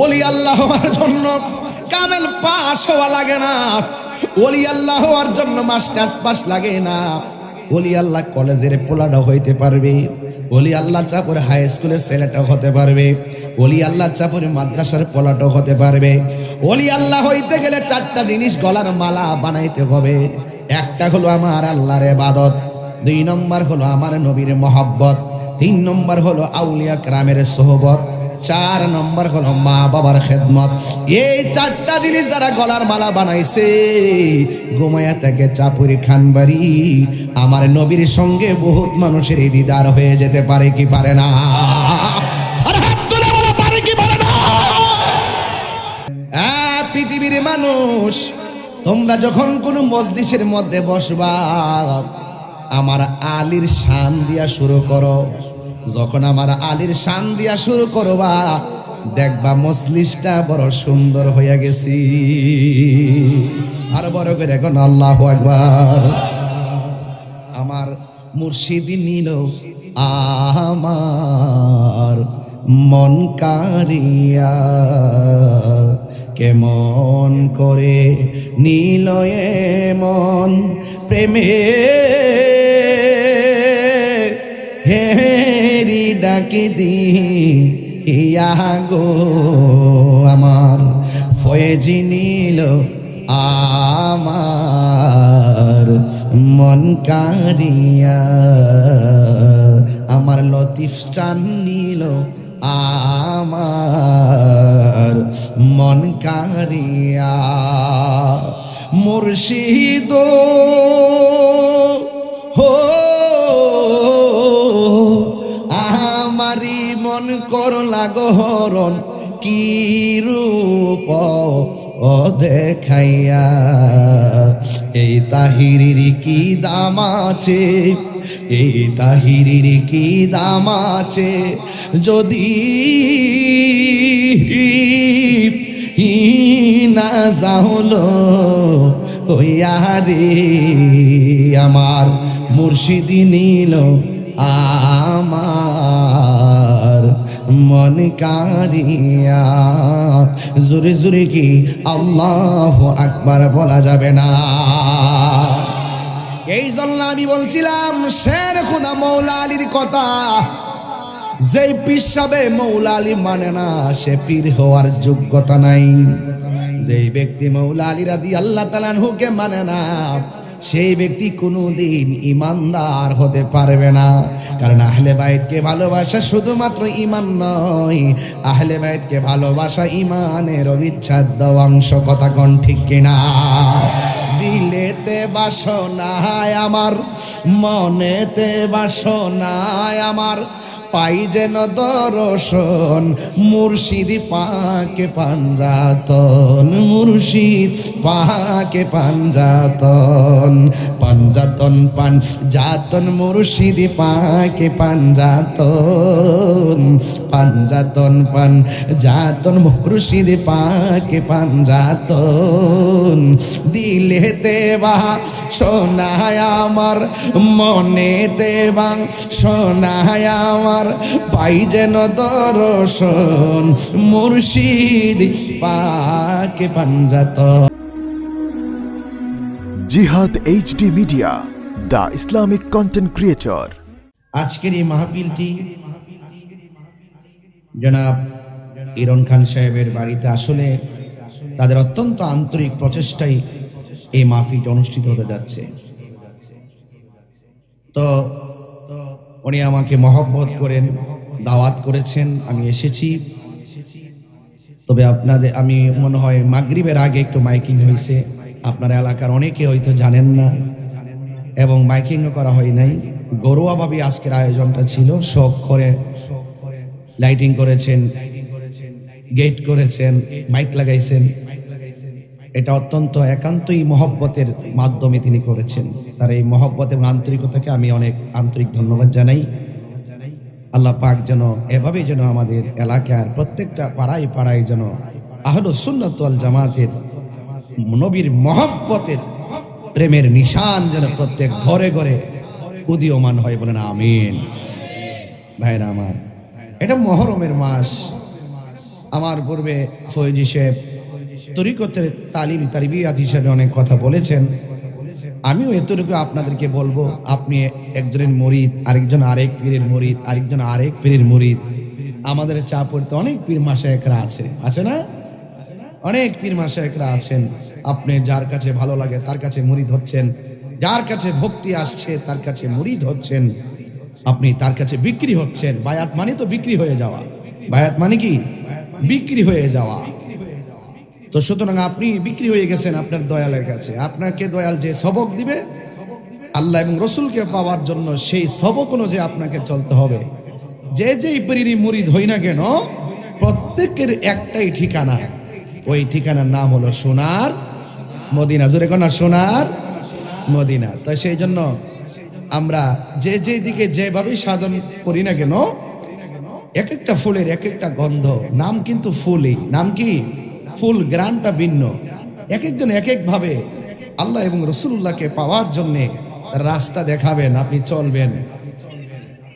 ওলি আল্লাহ হওয়ার জন্য কামেল পাস হওয়া লাগে না, ওলি আল্লাহ হওয়ার জন্য মাস্টার্স পাস লাগে না। ওলি আল্লাহ কলেজের পোলাটা হইতে পারবে, ওলি আল্লাহ চাপরে হাই স্কুলের ছেলেটাও হতে পারবে, ওলি আল্লাহ চাপরে মাদ্রাসার পোলাটাও হতে পারবে। ওলি আল্লাহ হইতে গেলে চারটা জিনিস গলার মালা বানাইতে হবে। একটা হলো আমার আল্লাহর ইবাদত, 2 নম্বর হলো আমার নবীর মহব্বত, 3 নম্বর হলো আউলিয়া কেরামের সোহবত, 4 নম্বর হলো মা বাবার খেদমত। এই 4টা জিনিস যারা গলার মালা বানাইছে, ঘুমায়া থেকে চাপুরি খানবাড়ি আমার নবীর সঙ্গে বহুত মানুষের এই দিদার হয়ে যেতে পারে কি পারে না? আর হাত তুলে বলো পারে কি পারে না? পৃথিবীর মানুষ, তোমরা যখন কোনো মজলিসের মধ্যে বসবা, আমার আলীর শান দিয়া শুরু করো। যখন আমার আলীর শান দিয়া শুরু করবা, দেখবা মজলিসটা বড় সুন্দর হয়ে গেছি। আর বড় করে এখন আল্লাহু আকবার। আমার মুর্শিদি নিল আমার মন কারিয়া, কেমন করে নীল মন প্রেমে হেরি ডাকি দি ইয়া গো আমার ফয়েজি নীল আমার মন কারিয়া, আমার লতিফ চান নীল আমার মন কারিয়া। মুর্শিদ হো আমারি মন করলা গহরণ, কি রূপ ও দেখাইয়া। এই তাহিরির কি দাম আছে, এই তাহিরির কি দাম আছে, যদি না যাহলো ওইয়া রে। আমার মুর্শিদি নীল আমার মন কারিয়া। জোরে জোরে কি আল্লাহু আকবার বলা যাবে না? এই জন্য আমি বলছিলাম শের খুদা মৌলা আলীর কথা। যেই পীর সাবে মৌলা আলী মানে না, সে পীর হওয়ার যোগ্যতা নাই। যেই ব্যক্তি মৌলা আলী রাদিয়াল্লাহু তাআলা আনহুকে মানে না, সেই ব্যক্তি কোনোদিন ইমানদার হতে পারবে না। কারণ আহলে বাইতকে ভালোবাসা শুধুমাত্র ইমান নয়, আহলে বাইতকে ভালোবাসা ইমানের অবিচ্ছেদ্য অংশ। কথা কোন ঠিক কিনা? দিলেতে বাসনায় আমার, মনেতে বাসনায় আমার, পাই যেন দর্শন মুর্শিদি পাকে পাঞ্জাতন, মুর্শিদ পাকে পাঞ্জাতন, পাঞ্জাতন পাঞ্জাতন মুর্শিদি পাকে পাঞ্জাতন, পাঞ্জাতন পাঞ্জাতন মুর্শিদি পাকে পাঞ্জাতন। দিলেতে বা সোনায় আমার, মনেতে বা সোনায় আমার, পাই যেন দর্শন মুর্শিদ পাকে পাঞ্জাতন। জিহাদ HD media, the Islamic content creator. আজকের এই মাহফিলটি জনাব ইরন খান সাহেবের বাড়িতে, আসলে তাদের অত্যন্ত আন্তরিক প্রচেষ্টায় এই মাহফিলটি অনুষ্ঠিত হতে যাচ্ছে। তো উনি আমাকে মহব্বত করেন, দাওয়াত করেছেন, আমি এসেছি। তবে আপনাদের আমি মনে হয় মাগরিবের আগে একটু মাইকিং হয়েছে, আপনার এলাকার অনেকে হয়তো জানেন না, এবং মাইকিংও করা হয় নাই। ঘরোয়াভাবে আজকের আয়োজনটা ছিল। শখ করে লাইটিং করেছেন, গেট করেছেন, মাইক লাগাইছেন। এটা অত্যন্ত একান্তই মহব্বতের মাধ্যমে তিনি করেছেন। তার এই মহব্বত এবং আন্তরিকতাকে আমি অনেক আন্তরিক ধন্যবাদ জানাই। আল্লাহ পাক যেন এভাবে যেন আমাদের এলাকার প্রত্যেকটা পাড়ায় পাড়ায় যেন আহলুস সুন্নাত ওয়াল জামাতের নবীর মহব্বতের প্রেমের নিশান যেন প্রত্যেক ঘরে ঘরে উদীয়মান হয়, বলেন আমিন। ভাইরা আমার, এটা মুহররমের মাস। আমার পূর্বে ফয়েজি সাহেব তরিকতের তালিম তারবিয়াত হিসেবে অনেক কথা বলেছেন। আমিও এতটুকু আপনাদেরকে বলবো, আপনি একজনের মুরিদ, আরেকজন আরেক পীরের মুরিদ, আরেকজন আরেক পীরের মুরিদ। আমাদের চা পড়তে অনেক পীর মাশায়েখরা আছে না? অনেক পীর মাশায়েখরা আছেন। আপনি যার কাছে ভালো লাগে তার কাছে মুরিদ হচ্ছেন, যার কাছে ভক্তি আসছে তার কাছে মুরিদ হচ্ছেন, আপনি তার কাছে বিক্রি হচ্ছেন। বায়াত মানে তো বিক্রি হয়ে যাওয়া। বায়াত মানে কি? বিক্রি হয়ে যাওয়া। তো সুতরাং আপনি বিক্রি হয়ে গেছেন আপনার দয়ালের কাছে। আপনাকে দয়াল যে সবক দিবে আল্লাহ এবং রসুলকে পাওয়ার জন্য, সেই সবক অনুযায়ী আপনাকে চলতে হবে। যে যেই পীরেরই মুরিদ হই না কেন, প্রত্যেকের একটাই ঠিকানা, ওই ঠিকানার নাম হলো সোনার মদিনা। জোরে কোন সোনার মদিনা। তো সেই জন্য আমরা যে যে দিকে যেভাবেই সাধন করি না কেন, এক একটা ফুলের এক একটা গন্ধ। নাম কিন্তু ফুলই, নাম কি? ফুল। গ্রানটা ভিন্ন। এক একজন এক একভাবে আল্লাহ এবং রসুল্লাহকে পাওয়ার জন্যে রাস্তা দেখাবেন, আপনি চলবেন।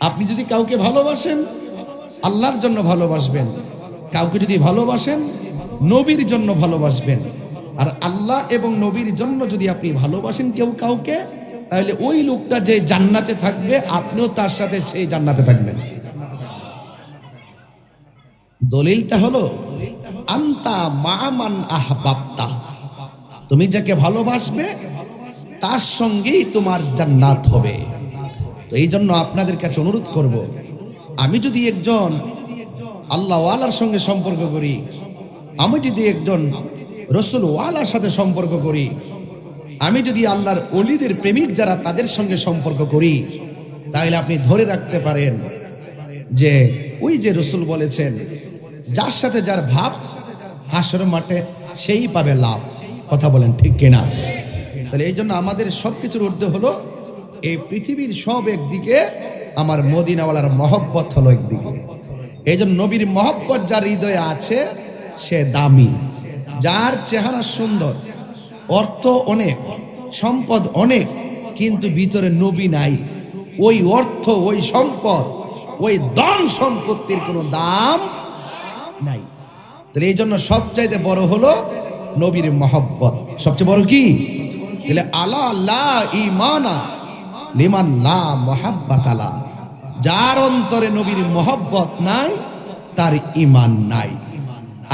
আপনি যদি কাউকে ভালোবাসেন আল্লাহর জন্য ভালোবাসবেন, কাউকে যদি ভালোবাসেন নবীর জন্য ভালোবাসবেন। আর আল্লাহ এবং নবীর জন্য যদি আপনি ভালোবাসেন কেউ কাউকে, তাহলে ওই লোকটা যে জান্নাতে থাকবে আপনিও তার সাথে সেই জান্নাতে থাকবেন। দলিলটা হলো আন্তা মামান আহবাবতা, তুমি যাকে ভালোবাসবে তার সঙ্গেই তোমার জান্নাত হবে। তো এই জন্য আপনাদের কাছে অনুরোধ করব, আমি যদি একজন আল্লাহ ওয়ালার সঙ্গে সম্পর্ক করি, আমি যদি একজন রসুল ওয়ালার সাথে সম্পর্ক করি, আমি যদি আল্লাহর ওলিদের প্রেমিক যারা তাদের সঙ্গে সম্পর্ক করি, তাহলে আপনি ধরে রাখতে পারেন যে ওই যে রসুল বলেছেন, যার সাথে যার ভাব হাসর মাঠে সেই পাবে লাভ। কথা বলেন ঠিক কিনা? তাহলে এই জন্য আমাদের সব কিছুর ঊর্ধ্বে হলো এই পৃথিবীর সব একদিকে, আমার মদিনাওয়ালার মহব্বত হলো একদিকে। এই জন্য নবীর মহব্বত যার হৃদয়ে আছে সে দামি। যার চেহারা সুন্দর, অর্থ অনেক, সম্পদ অনেক, কিন্তু ভিতরে নবী নাই, ওই অর্থ, ওই সম্পদ, ওই ধন সম্পত্তির কোনো দাম নাই। তাহলে এই জন্য সবচাইতে বড় হলো নবীর মহব্বত। সবচেয়ে বড় কি? তাহলে আলা লা ঈমানা লিমান লা মুহাব্বাতা লা, যার অন্তরে নবীর মহব্বত নাই তার ঈমান নাই।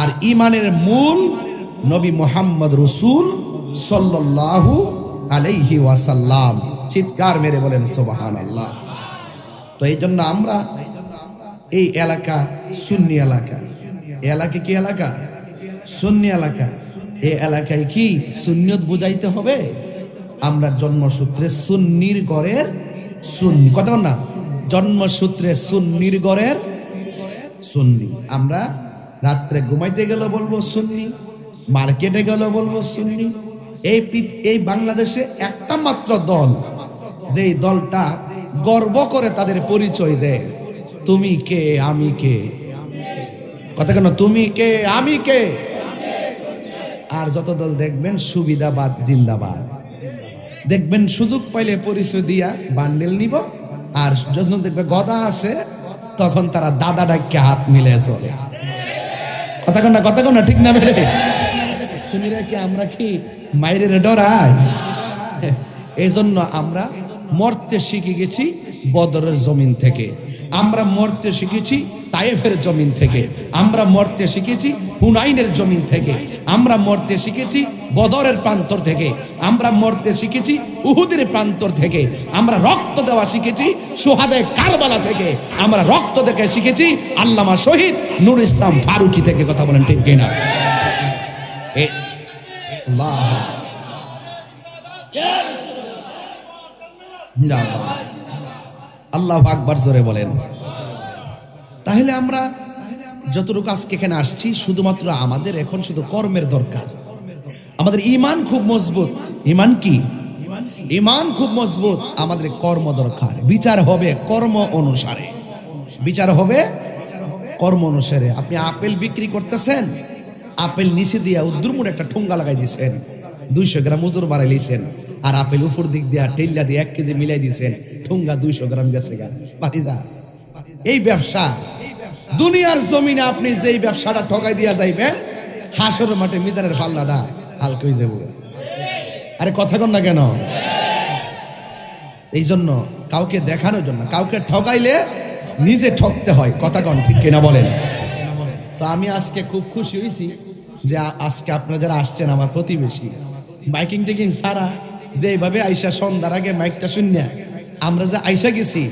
আর ঈমানের মূল নবী মুহাম্মদ রাসূল সাল্লাল্লাহু আলাইহি ওয়াসাল্লাম। চিৎকার মেরে বলেন সুবহানাল্লাহ। তো এই জন্য আমরা এই এলাকা সুন্নি এলাকা, এলাকা কি এলাকা? সুন্নি এলাকা। এই এলাকায় কি সুন্নিয়ত বুঝাইতে হবে? আমরা জন্মসূত্রে সুন্নির ঘরের সুন্নি, কথা না, জন্মসূত্রে সুন্নির ঘরের সুন্নি। আমরা রাত্রে ঘুমাইতে গেলে বলবো সুন্নি, মার্কেটে গেলে বলবো সুন্নি। এই বাংলাদেশে একটা মাত্র দল, যেই দলটা গর্ব করে তাদের পরিচয় দেয়, তুমি কে আমি কে। কথা কেন? তুমি কে আমি কে। আর যত দল দেখবেন সুবিধাবাদ জিন্দাবাদ, দেখবেন সুযোগ পাইলে পরিচয় দিয়া বান্ডেল নিব, আর যখন দেখবে গদা আছে তখন তারা দাদা ডাককে হাত মিলে চলে। কথা কন না, কথা কন না, ঠিক না বেড়ে সুনিরা কি আমরা কি মাইরের ডরাই? এই জন্য আমরা মরতে শিখে গেছি বদরের জমিন থেকে, আমরা মরতে শিখেছি তায়েফের জমিন থেকে, আমরা মরতে শিখেছি হুনাইনের জমিন থেকে, আমরা মরতে শিখেছি বদরের প্রান্তর থেকে, আমরা মরতে শিখেছি উহুদের প্রান্তর থেকে, আমরা রক্ত দেওয়া শিখেছি সুহাদায়ে কারবালা থেকে, আমরা রক্ত দেখে শিখেছি আল্লামা শহীদ নূর ইসলাম ফারুকি থেকে। কথা বলেন ঠিক কিনা? আল্লাহু আকবার জোরে বলেন। তাহলে আমরা যতটুকু আজকে এখানে আসছি, শুধুমাত্র আমাদের এখন শুধু কর্মের দরকার। আমাদের ঈমান খুব মজবুত। ঈমান কি? ঈমান খুব মজবুত। আমাদের কর্ম দরকার। বিচার হবে কর্ম অনুসারে, বিচার হবে কর্ম অনুসারে। আপনি আপেল বিক্রি করতেছেন, আপেল নিচে দিয়া উদ্দুরমুড়ে একটা ঠুঙ্গা লাগাই দিয়েছেন, 200 গ্রাম ওজন বাড়াই লিছেন, আর আপেল উপর দিক দিয়া টেল্লা দিয়ে 1 কেজি মিলাই দিয়েছেন, ঠুঙ্গা 200 গ্রাম গেছে গা। ভাতিজা, এই ব্যবসা দুনিয়ার জমিনে আপনি যেই ব্যবসাটা ঠকাই দিয়া যাইবেন, হাসরের মাঠে মিজানের পাল্লাটা হালকা হয়ে যাবে। আরে কথা কন না কেন? এই জন্য কাউকে দেখানোর জন্য, কাউকে ঠকাইলে নিজে ঠকতে হয়। কথা কন ঠিক কিনা বলেন? তো আমি আজকে খুব খুশি হয়েছি যে আজকে আপনারা যারা আসছেন, আমার প্রতিবেশী, মাইকিং টেকিং সারা যেভাবে আইসা সন্ধ্যার আগে মাইকটা শূন্য আমরা যে আইসা গেছি,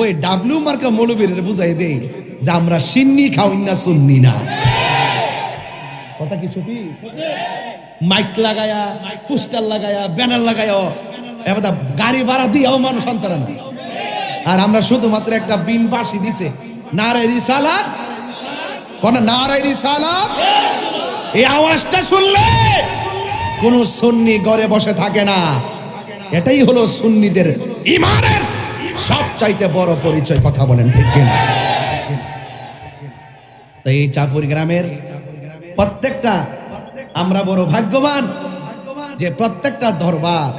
ওই ডাব্লিউ মার্কা মৌলবীর বুঝাই দেই যে আমরা সিন্নি খাওয়াই না, শুননি না। কথা কি ছুটি? মাইক লাগায়া, পোস্টার লাগায়া, ব্যানার লাগায়া, এবার গাড়ি ভাড়া দিয়েও মানুষ আনতারা না। আর আমরা শুধুমাত্র একটা বিন বাঁশি দিছে, নারায়ে রিসালাত, কোন নারায়ে রিসালাত। এই আওয়াজটা শুনলে কোন সুন্নি ঘরে বসে থাকে না। এটাই হলো সুন্নিদের ঈমানের সবচাইতে বড় পরিচয়। কথা বলেন ঠিক কিনা? তো এই চাপুর গ্রামের প্রত্যেকটা আমরা বড় ভাগ্যবান যে প্রত্যেকটা দরবার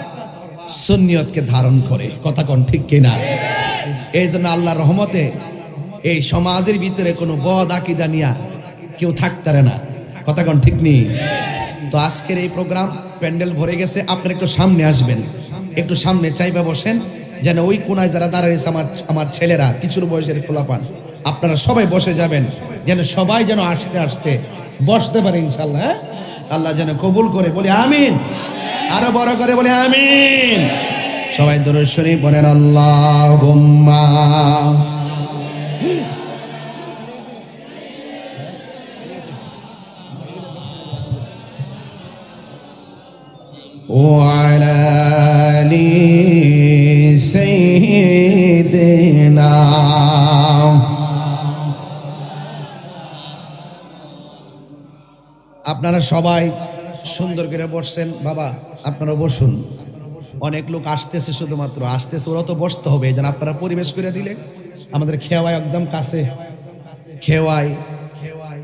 সুন্নিয়তকে ধারণ করে। কথা কোন ঠিক কিনা? এই জন্য আল্লাহর রহমতে এই সমাজের ভিতরে কোনো বদ আকীদা নিয়া কেউ থাকতারে না। কথা কোন ঠিক নেই? তো আজকের এই প্রোগ্রাম প্যান্ডেল ভরে গেছে, আপনারা একটু সামনে আসবেন, একটু সামনে চাইবা বসেন, যেন ওই কোনায় যারা দাঁড়িয়েছে আমার ছেলেরা, কিছুর বয়সের পোলাপান, আপনারা সবাই বসে যাবেন, যেন সবাই যেন আসতে আসতে বসতে পারে ইনশাল্লাহ। হ্যাঁ, আল্লাহ যেন কবুল করে, বলি আমিন। আরো বড় করে বলি আমিন। সবাই দরুদ শরীফ পড়েন, আল্লাহুম্মা وعلى آل سيدنا। আপনারা সবাই সুন্দর করে বসছেন। বাবা আপনারা বসুন, অনেক লোক আসতেছে, শুধুমাত্র আসতেছে, ওরা তো বসতে হবে। এই জন্য আপনারা পরিবেশ করে দিলে আমাদের খেওয়াই একদম কাছে, খেওয়াই,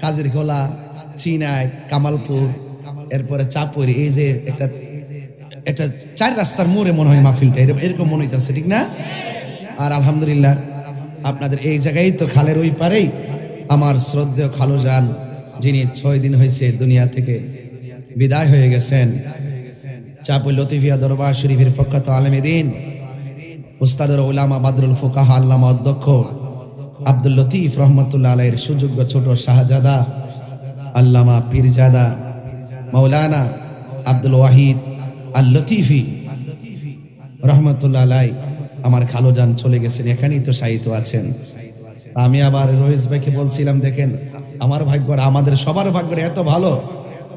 কাজের খোলা, চিনাই, কামালপুর, এরপরে চাপুর, এই যে একটা চার রাস্তার মোড়ে মনে হয় মাহফিলটা, এরকম মনে হইতেছে, ঠিক না? আর আলহামদুলিল্লাহ আপনাদের এই জায়গায় তো খালের ওই পারেই আমার শ্রদ্ধেয় খালু যান, যিনি 6 দিন হয়েছে দুনিয়া থেকে বিদায় হয়ে গেছেন। চাপুর লতিফিয়া দরবার শরীফের প্রখ্যাত আলেমে দ্বীন, উস্তাদুল উলামা বাদরুল ফুকাহা আল্লামা অধ্যক্ষ আব্দুল লতিফ রহমতুল্লাহ আলাইহির সুযোগ্য ছোট শাহজাদা আল্লামা পীরজাদা মাওলানা আব্দুল ওয়াহিদ আল লতিফি রহমতুল্লাহ আলাই আমার খালু যান চলে গেছেন, এখানেই তো শায়িত আছেন। আমি আবার রহিস ভাইকে বলছিলাম, দেখেন আমার ভাগ্যটা, আমাদের সবার ভাগ্যটা এত ভালো,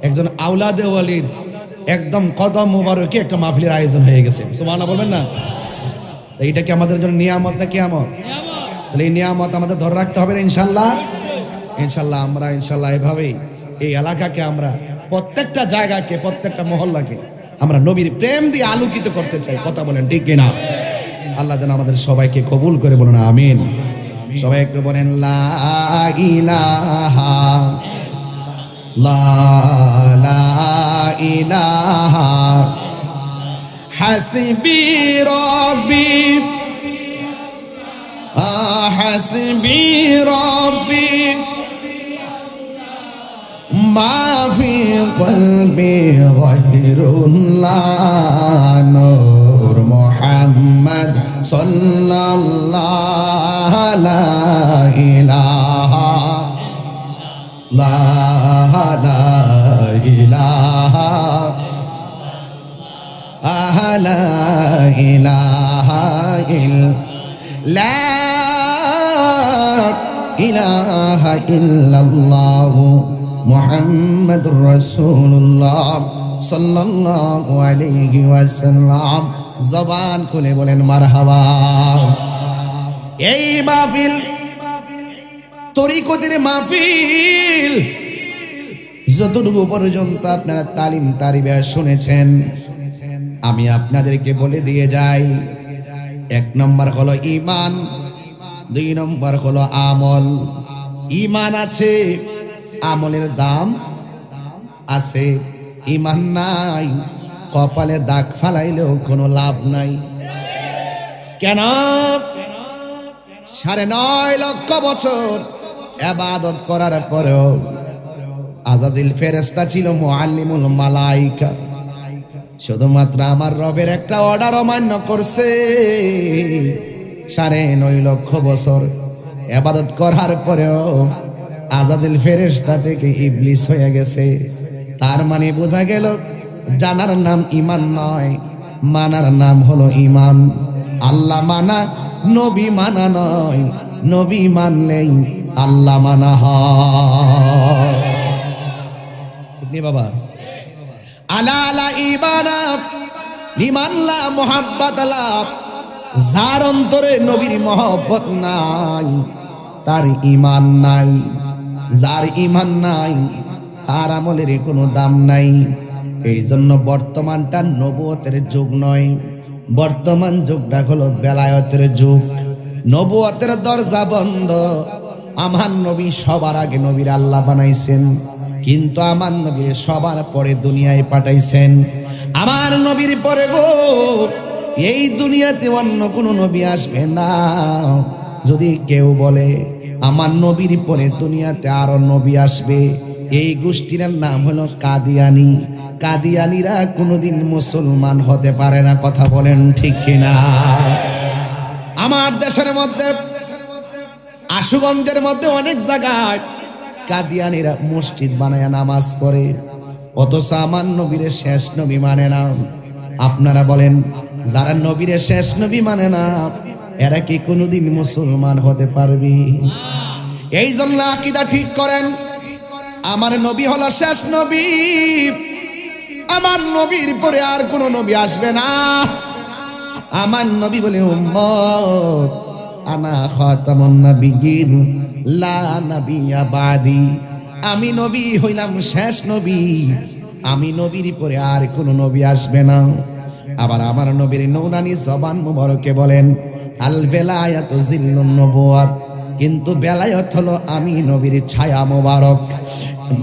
একজন আওলাদে ওয়ালির একদম কদম মুবারকে একটা মাহফিলের আয়োজন হয়ে গেছে। সুবহানাল্লাহ বলবেন না? তো এইটা কি আমাদের জন্য নিয়ামত না কিয়ামত? তাহলে এই নিয়ামত আমাদের ধরে রাখতে হবে ইনশাল্লাহ। ইনশাল্লাহ আমরা ইনশাল্লাহ এভাবেই এই এলাকাকে, আমরা প্রত্যেকটা জায়গাকে, প্রত্যেকটা মহল্লাকে আমরা নবীর প্রেম দিয়ে আলোকিত করতে চাই। কথা বলেন ঠিক কিনা? আল্লাহ যেন আমাদের সবাইকে কবুল করে, বলুন আমিন। সবাই একটু বলেন লা ইলাহা লা ইলাহা হাসবি রব্বি হাসবি রব্বি মা ফি কলবি গায়রুল্লাহ নূর মুহাম্মদ সাল্লাল্লাহু লা ইলাহা লা ইলাহা লা ইলাহা ইলাহা ইল্লাল্লাহ মুহাম্মাদুর রাসূলুল্লাহ সাল্লাল্লাহু আলাইহি ওয়াসাল্লাম। জবান খুলে বলেন মারহাবা। এই মাহফিল তরিকতের মাহফিল, যতটুকু পর্যন্ত আপনারা তালিম তারিবে শুনেছেন, আমি আপনাদেরকে বলে দিয়ে যাই, 1 নম্বর হলো ঈমান, 2 নম্বর হলো আমল। ঈমান আছে, আমলের দাম আছে। ঈমান নাই, কপালে দাগ ফালাইলেও কোনো লাভ নাই। কেন? 9.5 লক্ষ বছর ইবাদত করার পরেও আজাজিল ফেরেশতা ছিল মুআল্লিমুল মালাইকা, শুধুমাত্র আমার রবের একটা অর্ডার অমান্য করছে। 9.5 লক্ষ বছর ইবাদত করার পরেও আজাজিল ফেরেশতা থেকে ইবলিস হয়ে গেছে। তার মানে বোঝা গেল জানার নাম ঈমান নয়, মানার নাম হলো ঈমান। আল্লাহ মানা নবী মানা নয়, নবী মানলেই আল্লাহ মানা হয়। বাবা আলা আলা ঈমানা লিমান লা মুহাব্বাত লা, যার অন্তরে নবীর মহব্বত নাই তার ঈমান নাই। যার ঈমান নাই তার আমলের কোনো দাম নাই। এই জন্য বর্তমানটা নবুয়তের যুগ নয়, বর্তমান যুগটা হলো বেলায়েতের যুগ। নবুয়তের দরজা বন্ধ। আমার নবী সবার আগে নবীর আল্লাহ বানাইছেন, কিন্তু আমার নবীর সবার পরে দুনিয়ায় পাঠাইছেন। আমার নবীর পরে গো এই দুনিয়াতে অন্য কোনো নবী আসবে না। যদি কেউ বলে আমার নবীর পরে দুনিয়াতে আরো নবী আসবে, এই গোষ্ঠীর নাম হলো কাদিয়ানি। কাদিয়ানিরা কোনোদিন মুসলমান হতে পারে না। কথা বলেন ঠিক কিনা? আমার দেশের মধ্যে আশুগঞ্জের মধ্যে অনেক জায়গায় কাদিয়ানিরা মসজিদ বানায় নামাজ পড়ে, অথচ আমার নবীর শেষ নবী মানে না। আপনারা বলেন যারা নবীর শেষ নবী মানে না এরা কি কোনোদিন মুসলমান হতে পারবে? এই জন্য আকীদা ঠিক করেন, আমার নবী হলো শেষ নবী। আমার নবীর পরে আর কোন নবী আসবে না। আমার নবী বলে উম্মত আনা খাতামুন নাবিয়্যিন লা নাবিয়্যা বাদি, আমি নবী হইলাম শেষ নবী, আমি নবীর পরে আর কোন নবী আসবে না। আবার আমার নবীর নৌরানি জবান মুবারকে বলেন আল বেলায়াতু জিল্লুন নবুওয়াত, কিন্তু বেলায়েত হলো আমি নবীর ছায়া মুবারক।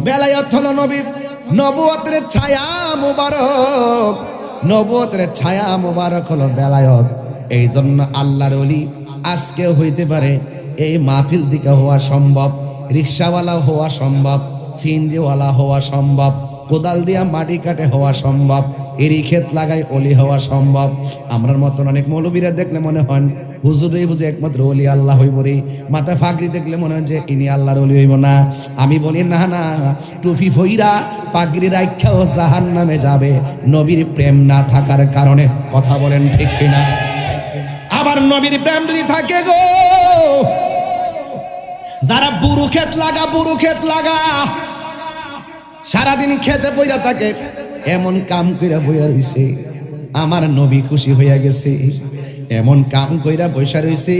বেলায়েত হলো নবীর নবুয়তের ছায়া মুবারক, নবুয়তের ছায়া মুবারক হলো বেলায়েত। এই জন্য আল্লাহর ওলি আজকে হইতে পারে, এই মাহফিল দিকে হওয়া সম্ভব, রিক্সাওয়ালা হওয়া সম্ভব, সিএনজিওয়ালা হওয়া সম্ভব, কোদাল দিয়া মাটি কাটে হওয়া সম্ভব, এরি ক্ষেত লাগাই অলি হওয়া সম্ভব। আমরার মতন অনেক মৌলবীরা দেখলে মনে হয় হুজুরই বুঝে একমাত্র অলি আল্লাহ হইব রে, মাথা ফাঁকরি দেখলে মনে হয় যে ইনি আল্লাহর অলি হইব না। আমি বলি না না, টুফি ফইরা পাগড়ি রাখা ও জাহান্নামে যাবে নবীর প্রেম না থাকার কারণে। কথা বলেন ঠিক কিনা? আবার নবীর প্রেম যদি থাকে গো, যারা বুরু ক্ষেত লাগা, বুরু ক্ষেত লাগা সারাদিন খেতে বইরা থাকে, এমন কাম কইরা বইয়া রইছে আমার নবী খুশি হইয়া গেছে। এমন কাম কইরা বইসা রইছে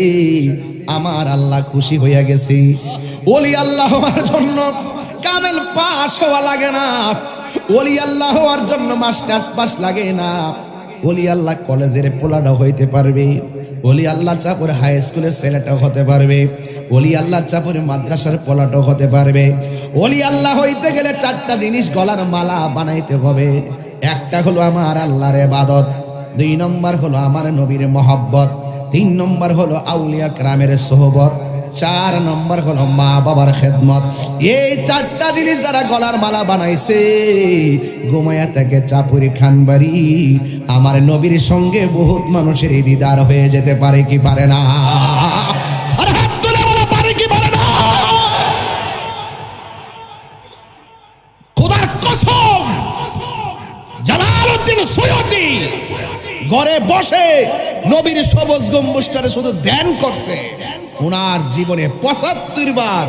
আমার আল্লাহ খুশি হইয়া গেছে। ওলি আল্লাহ হওয়ার জন্য কামেল পাস হওয়া লাগে না, ওলি আল্লাহ হওয়ার জন্য মাস্টার্স পাস লাগে না। ওলি আল্লাহ কলেজের পোলাটা হইতে পারবে, ওলি আল্লাহ চাপুর হাই স্কুলের ছেলেটাও হতে পারবে, ওলি আল্লাহ চাপুর মাদ্রাসার পোলাটাও হতে পারবে। ওলি আল্লাহ হইতে গেলে 4টা জিনিস গলার মালা বানাইতে হবে। একটা হলো আমার আল্লাহর ইবাদত, 2 নম্বর হলো আমার নবীর মহব্বত, 3 নম্বর হলো আউলিয়া কেরামের সোহবত, 4 নম্বর হলো মা বাবার খেদমত। এই 4টা জিনিস যারা গলার মালা বানাইছে, ঘুমায়া থেকে চাপুরি খানবাড়ি আমার নবীর সঙ্গে বহুত মানুষের দিদার হয়ে যেতে পারে কি পারে না? আরে হাত তুলে বলো পারে কি পারে না? খোদার কসম, জালালউদ্দিন সৈয়দী ঘরে বসে নবীর সবুজ গম্বুজটারে শুধু ধ্যান করছে। ওনার জীবনে 75 বার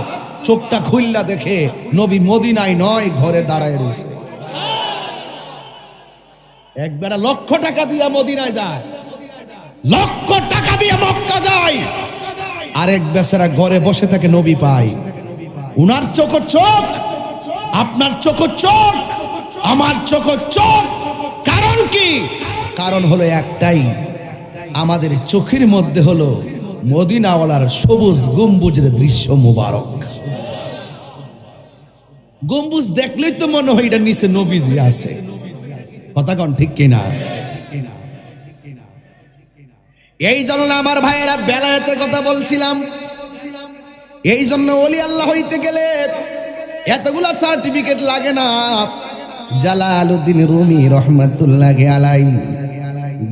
চোখটা খুললা দেখে নবী মদিনায় নয় ঘরে দাঁড়ায় রয়েছে। একবার লক্ষ টাকা দিয়া মদিনায় যায়, লক্ষ টাকা দিয়ে মক্কা যায়, আরেক বেচারা ঘরে বসে থাকে নবী পায়। উনার চোখ চোখ, আপনার চোখ চোখ, আমার চোখ চোখ। কারণ কি? কারণ হলো একটাই, আমাদের চোখের মধ্যে হলো মদিনাওয়ালার সবুজ গম্বুজের দৃশ্য মুবারক। গম্বুজ দেখলেই তো মনে হয় এটা নিচে নবীজি আছে। কথা কোন ঠিক কিনা? এই জন্য আমার ভাইয়েরা বেলায়েতের কথা বলছিলাম। এই জন্য ওলি আল্লাহ হইতে গেলে এতগুলা সার্টিফিকেট লাগে না। জালালউদ্দিন রুমি রহমাতুল্লাহি আলাইহি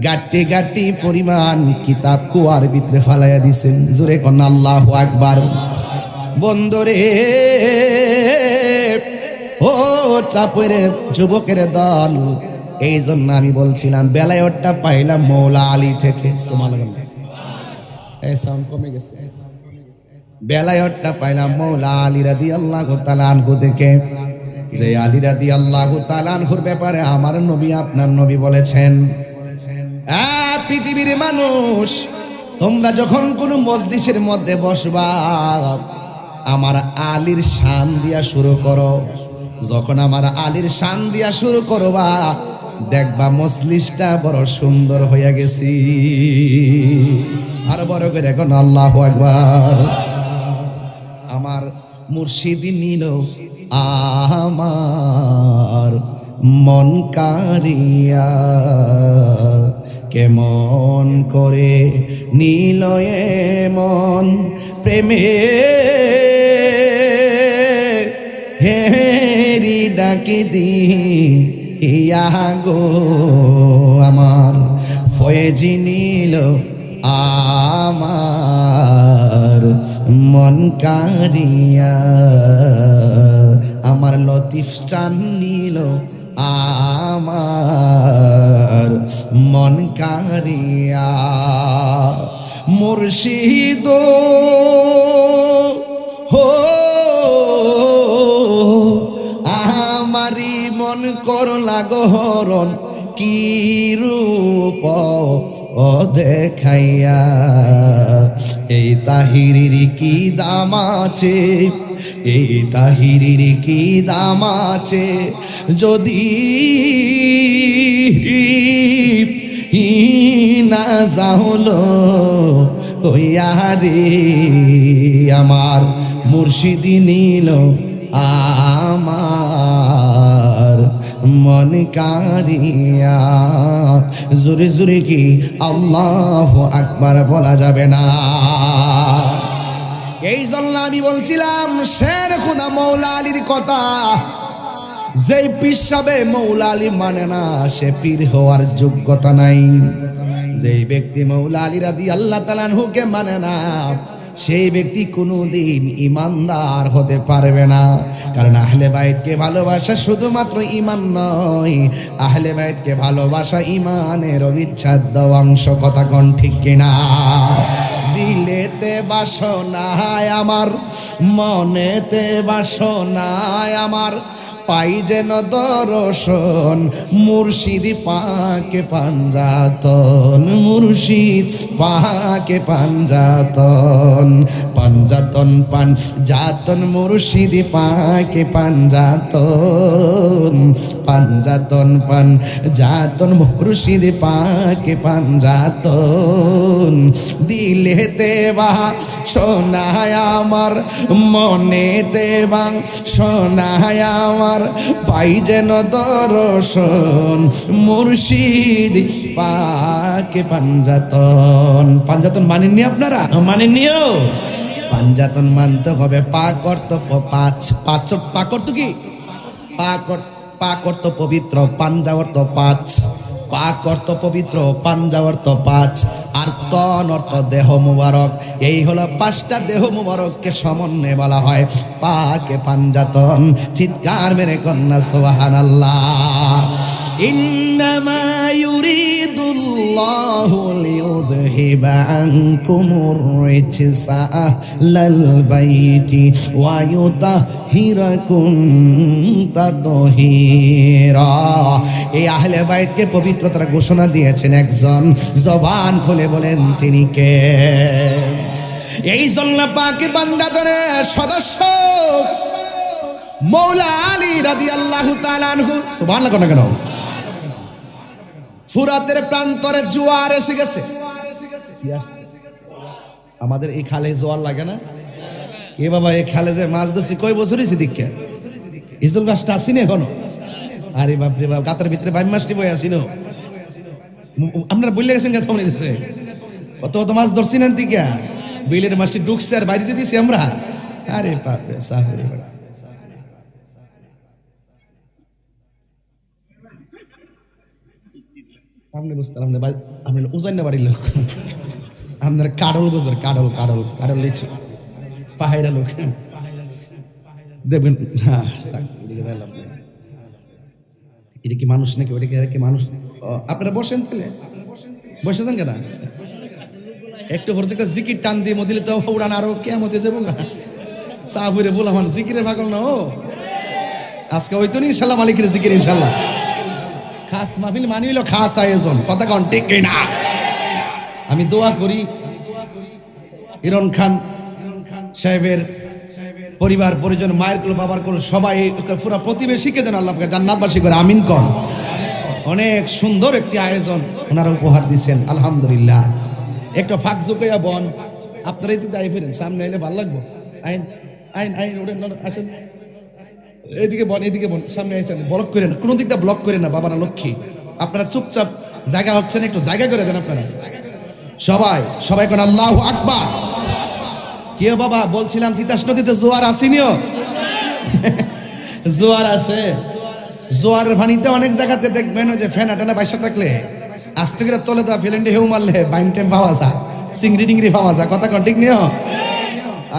গাট্টি গাট্টি পরিমাণ কিতাব কুয়ার ভিতরে ফালাইয়া দিছেন। জোরে কোন আল্লাহু আকবার। বন্ধুরে ও চাপের যুবকের দল, এই জন্য আমি বলছিলাম বেলায়তটা পাইলাম মৌলা আলী থেকে। সাউন্ড কমে গেছে। বেলায়তটা পাইলাম মৌলা আলী রাদিয়াল্লাহু তাআলা আনহু থেকে। যে আলী রাদিয়াল্লাহু তাআলা আনহুর ব্যাপারে আমার নবী আপনার নবী বলেছেন, পৃথিবীর মানুষ তোমরা যখন কোন মজলিসের মধ্যে বসবা আমার আলীর শান দিয়া শুরু করো। যখন আমার আলীর শান দিয়া শুরু করবা দেখবা মজলিসটা বড় সুন্দর হইয়া গেছি। আর বড় করে এখন আল্লাহু আকবার। আমার মুর্শিদি নিল আমার মন কারিয়া, কেমন করে নীল মন প্রেমে হেরি ডাকি দি ইয়া গো আমার ফয়েজি নীল আমার মন কারিয়া, আমার লতিফ চান নীল আমার মন কারিয়া। মুর্শিদ হো আমারি মন করলা গহরণ কি রূপ ও দেখাইয়া, এই তাহিরির কি দাম আছে, এই তাহিরির কি দাম আছে, যদি না যাহলো ওইয়া রে আমার মুর্শিদি নীল আমার মন কারিয়া। জোরে জোরে কি আল্লাহু আকবার বলা যাবে না? এই জন্য আমি বলছিলাম শের খুদা মৌলা আলীর কথা। যেই পীর সাবে মৌলা আলী মানে না সে পীর হওয়ার যোগ্যতা নাই। যেই ব্যক্তি মৌলা আলী রাদিয়াল্লাহু তাআলা আনহুকে মানে না সেই ব্যক্তি কোনোদিন ইমানদার হতে পারবে না। কারণ আহলে বাইতকে ভালোবাসা শুধুমাত্র ইমান নয়, আহলে বাইতকে ভালোবাসা ইমানের অবিচ্ছেদ্য অংশ। কথা কোন ঠিক কিনা? দিলেতে বাসনায় আমার, মনেতে বাসনায় আমার, পাই যেন দর্শন মুর্শিদি পাকে পাঞ্জাতন, মুর্শিদ পাকে পাঞ্জাতন, পাঞ্জাতন পাঞ্জাতন মুর্শিদি পাকে পাঞ্জাতন, পাঞ্জাতন পাঞ্জাতন মুর্শিদি পাকে পাঞ্জাতন। দিলেতে বা সোনায় আমার, মনেতে বা সোনায় আমার, পাই যেন দর্শন মুর্শিদ পাকে পাঞ্জাতন। পাঞ্জাতন মানেননি আপনারা? মানেননিও? পাঞ্জাতন মানতে হবে। পাক অর্থ পাঁচ, পাক অর্থ কি? পাক অর্থ পবিত্র, পাঞ্জা অর্থ পাঁচ। পাক অর্থ পবিত্র, পাঞ্জা অর্থ পাঁচ, আর তন অর্থ দেহ মুবারক। এই হলো পাঁচটা দেহ মুবারককে সমন্বয়ে বলা হয় পাকে পাঞ্জাতন। চিৎকার মেরে কন্যা সুবহানাল্লাহ। ইন্নামা ইউরিদুল্লাহু লিইউযহিবা আনকুমুর রিজসা আহলাল বাইতি ওয়া ইউতাহিরাকুম তাতহীরা। এই আহলে বাইতকে পবিত্রতার ঘোষণা দিয়েছেন একজন, জবান খুলে বলেন তিনি কে? এই জন্য পাকে পাঞ্জাতনের সদস্য মৌলা আলী রাদিয়াল্লাহু তাআলা আনহু। সুবহানাল্লাহ কেন কেন? ফুরাতের প্রান্তরে জোয়ার এসে গেছে। আমাদের এই খালে জোয়ার লাগে না? কে বাবা এই খালে যে মাছ ধরছি কয় বছর হয়েছে দীক্ষা? ইজদুল গাছটা আসিনি এখনো? আরে বাপরে বাপ, গাতার ভিতরে বাইম মাছটি বই আসিন। আপনারা বললে গেছেন কে? থমনে দিছে কত কত মাছ ধরছি না দিকা। বিলের মাছটি ঢুকছে আর বাইরে দিয়েছি আমরা। আরে বাপরে সাহুরে বড় আপনি বুঝতে আপনি আপনি উজাইনা বাড়ির লোক আপনার কাডল বুঝবেন কাডল কাডল কাডল লিচু পাহাড়া লোক দেখবেন হ্যাঁ এটা কি মানুষ নাকি ওটা কি মানুষ আপনারা বসেন তাহলে বসেছেন কেন একটু ভোর থেকে জিকির টান দিয়ে মদিলে তো উড়ান আরো কেমন হতে যাবো সাহাবুরে বলা মান জিকিরে ভাগল না ও আজকে ওই তো ইনশাল্লাহ মালিকের জিকির ইনশাল্লাহ খাস মাহফিল মানি হইল খাস আয়োজন কথা কন ঠিক না আমি দোয়া করি ইরন খান সাহেবের পরিবার পরিজন মায়ের কুল বাবার কুল সবাই পুরা প্রতিবেশীকে যেন আল্লাহকে জান্নাতবাসী করে আমিন কন অনেক সুন্দর একটি আয়োজন ওনারা উপহার দিচ্ছেন আলহামদুলিল্লাহ একটা ফাঁক জোকাইয়া বন আপনারাই তো দায়ী ফিরেন সামনে এলে ভালো লাগবো আইন আইন আইন ওঠেন আসেন এদিকে বন সামনে আসেন ব্লক করেন কোনো দিকটা ব্লক করেন না বাবা না লক্ষ্মী আপনারা চুপচাপ জায়গা হচ্ছেন একটু জায়গা করে দেন আপনারা সবাই কোন আল্লাহু আকবার কে বাবা বলছিলাম তিতাস নদীতে জোয়ার আসেনিও জোয়ার আছে জোয়ারের পানিতে অনেক জায়গাতে দেখবেন যে ফ্যান আটানা বাইসা থাকলে আস্তে করে তলে দেওয়া ফিলেন্ডে হেউ মারলে বাইম টাইম পাওয়া যায় চিংড়ি টিংড়ি পাওয়া যায় কথা কন ঠিক নিও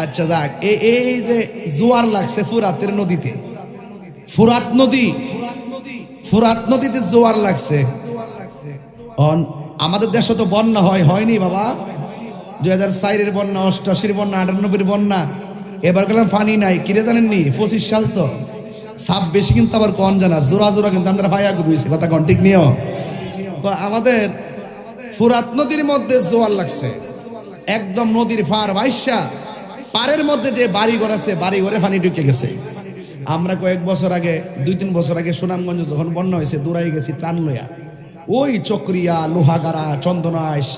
আচ্ছা যাক এই যে জোয়ার লাগছে ফুরাতের নদীতে ফুরাত নদীতে জোয়ার লাগছে আমাদের দেশে তো বন্যা হয়নি বাবা 2004 বন্যা 88 বন্যা 98 বন্যা এবার গেলাম পানি নাই কিরে জানেননি 25 সাল তো 26 কিন্তু আবার কন জানা জোরা কিন্তু আমরা ভাইয়া গুইছে কথা কন ঠিক নিও আমাদের ফুরাত নদীর মধ্যে জোয়ার লাগছে একদম নদীর পার বাইশা পারের মধ্যে যে বাড়িঘর আছে বাড়িঘরে পানি ঢুকে গেছে আমরা কয়েক বছর আগে 2-3 বছর আগে সুনামগঞ্জে যখন বন্যা হয়েছে দৌড়াই গেছি ত্রাণ লইয়া ওই চক্রিয়া লোহাগাড়া চন্দনাইশ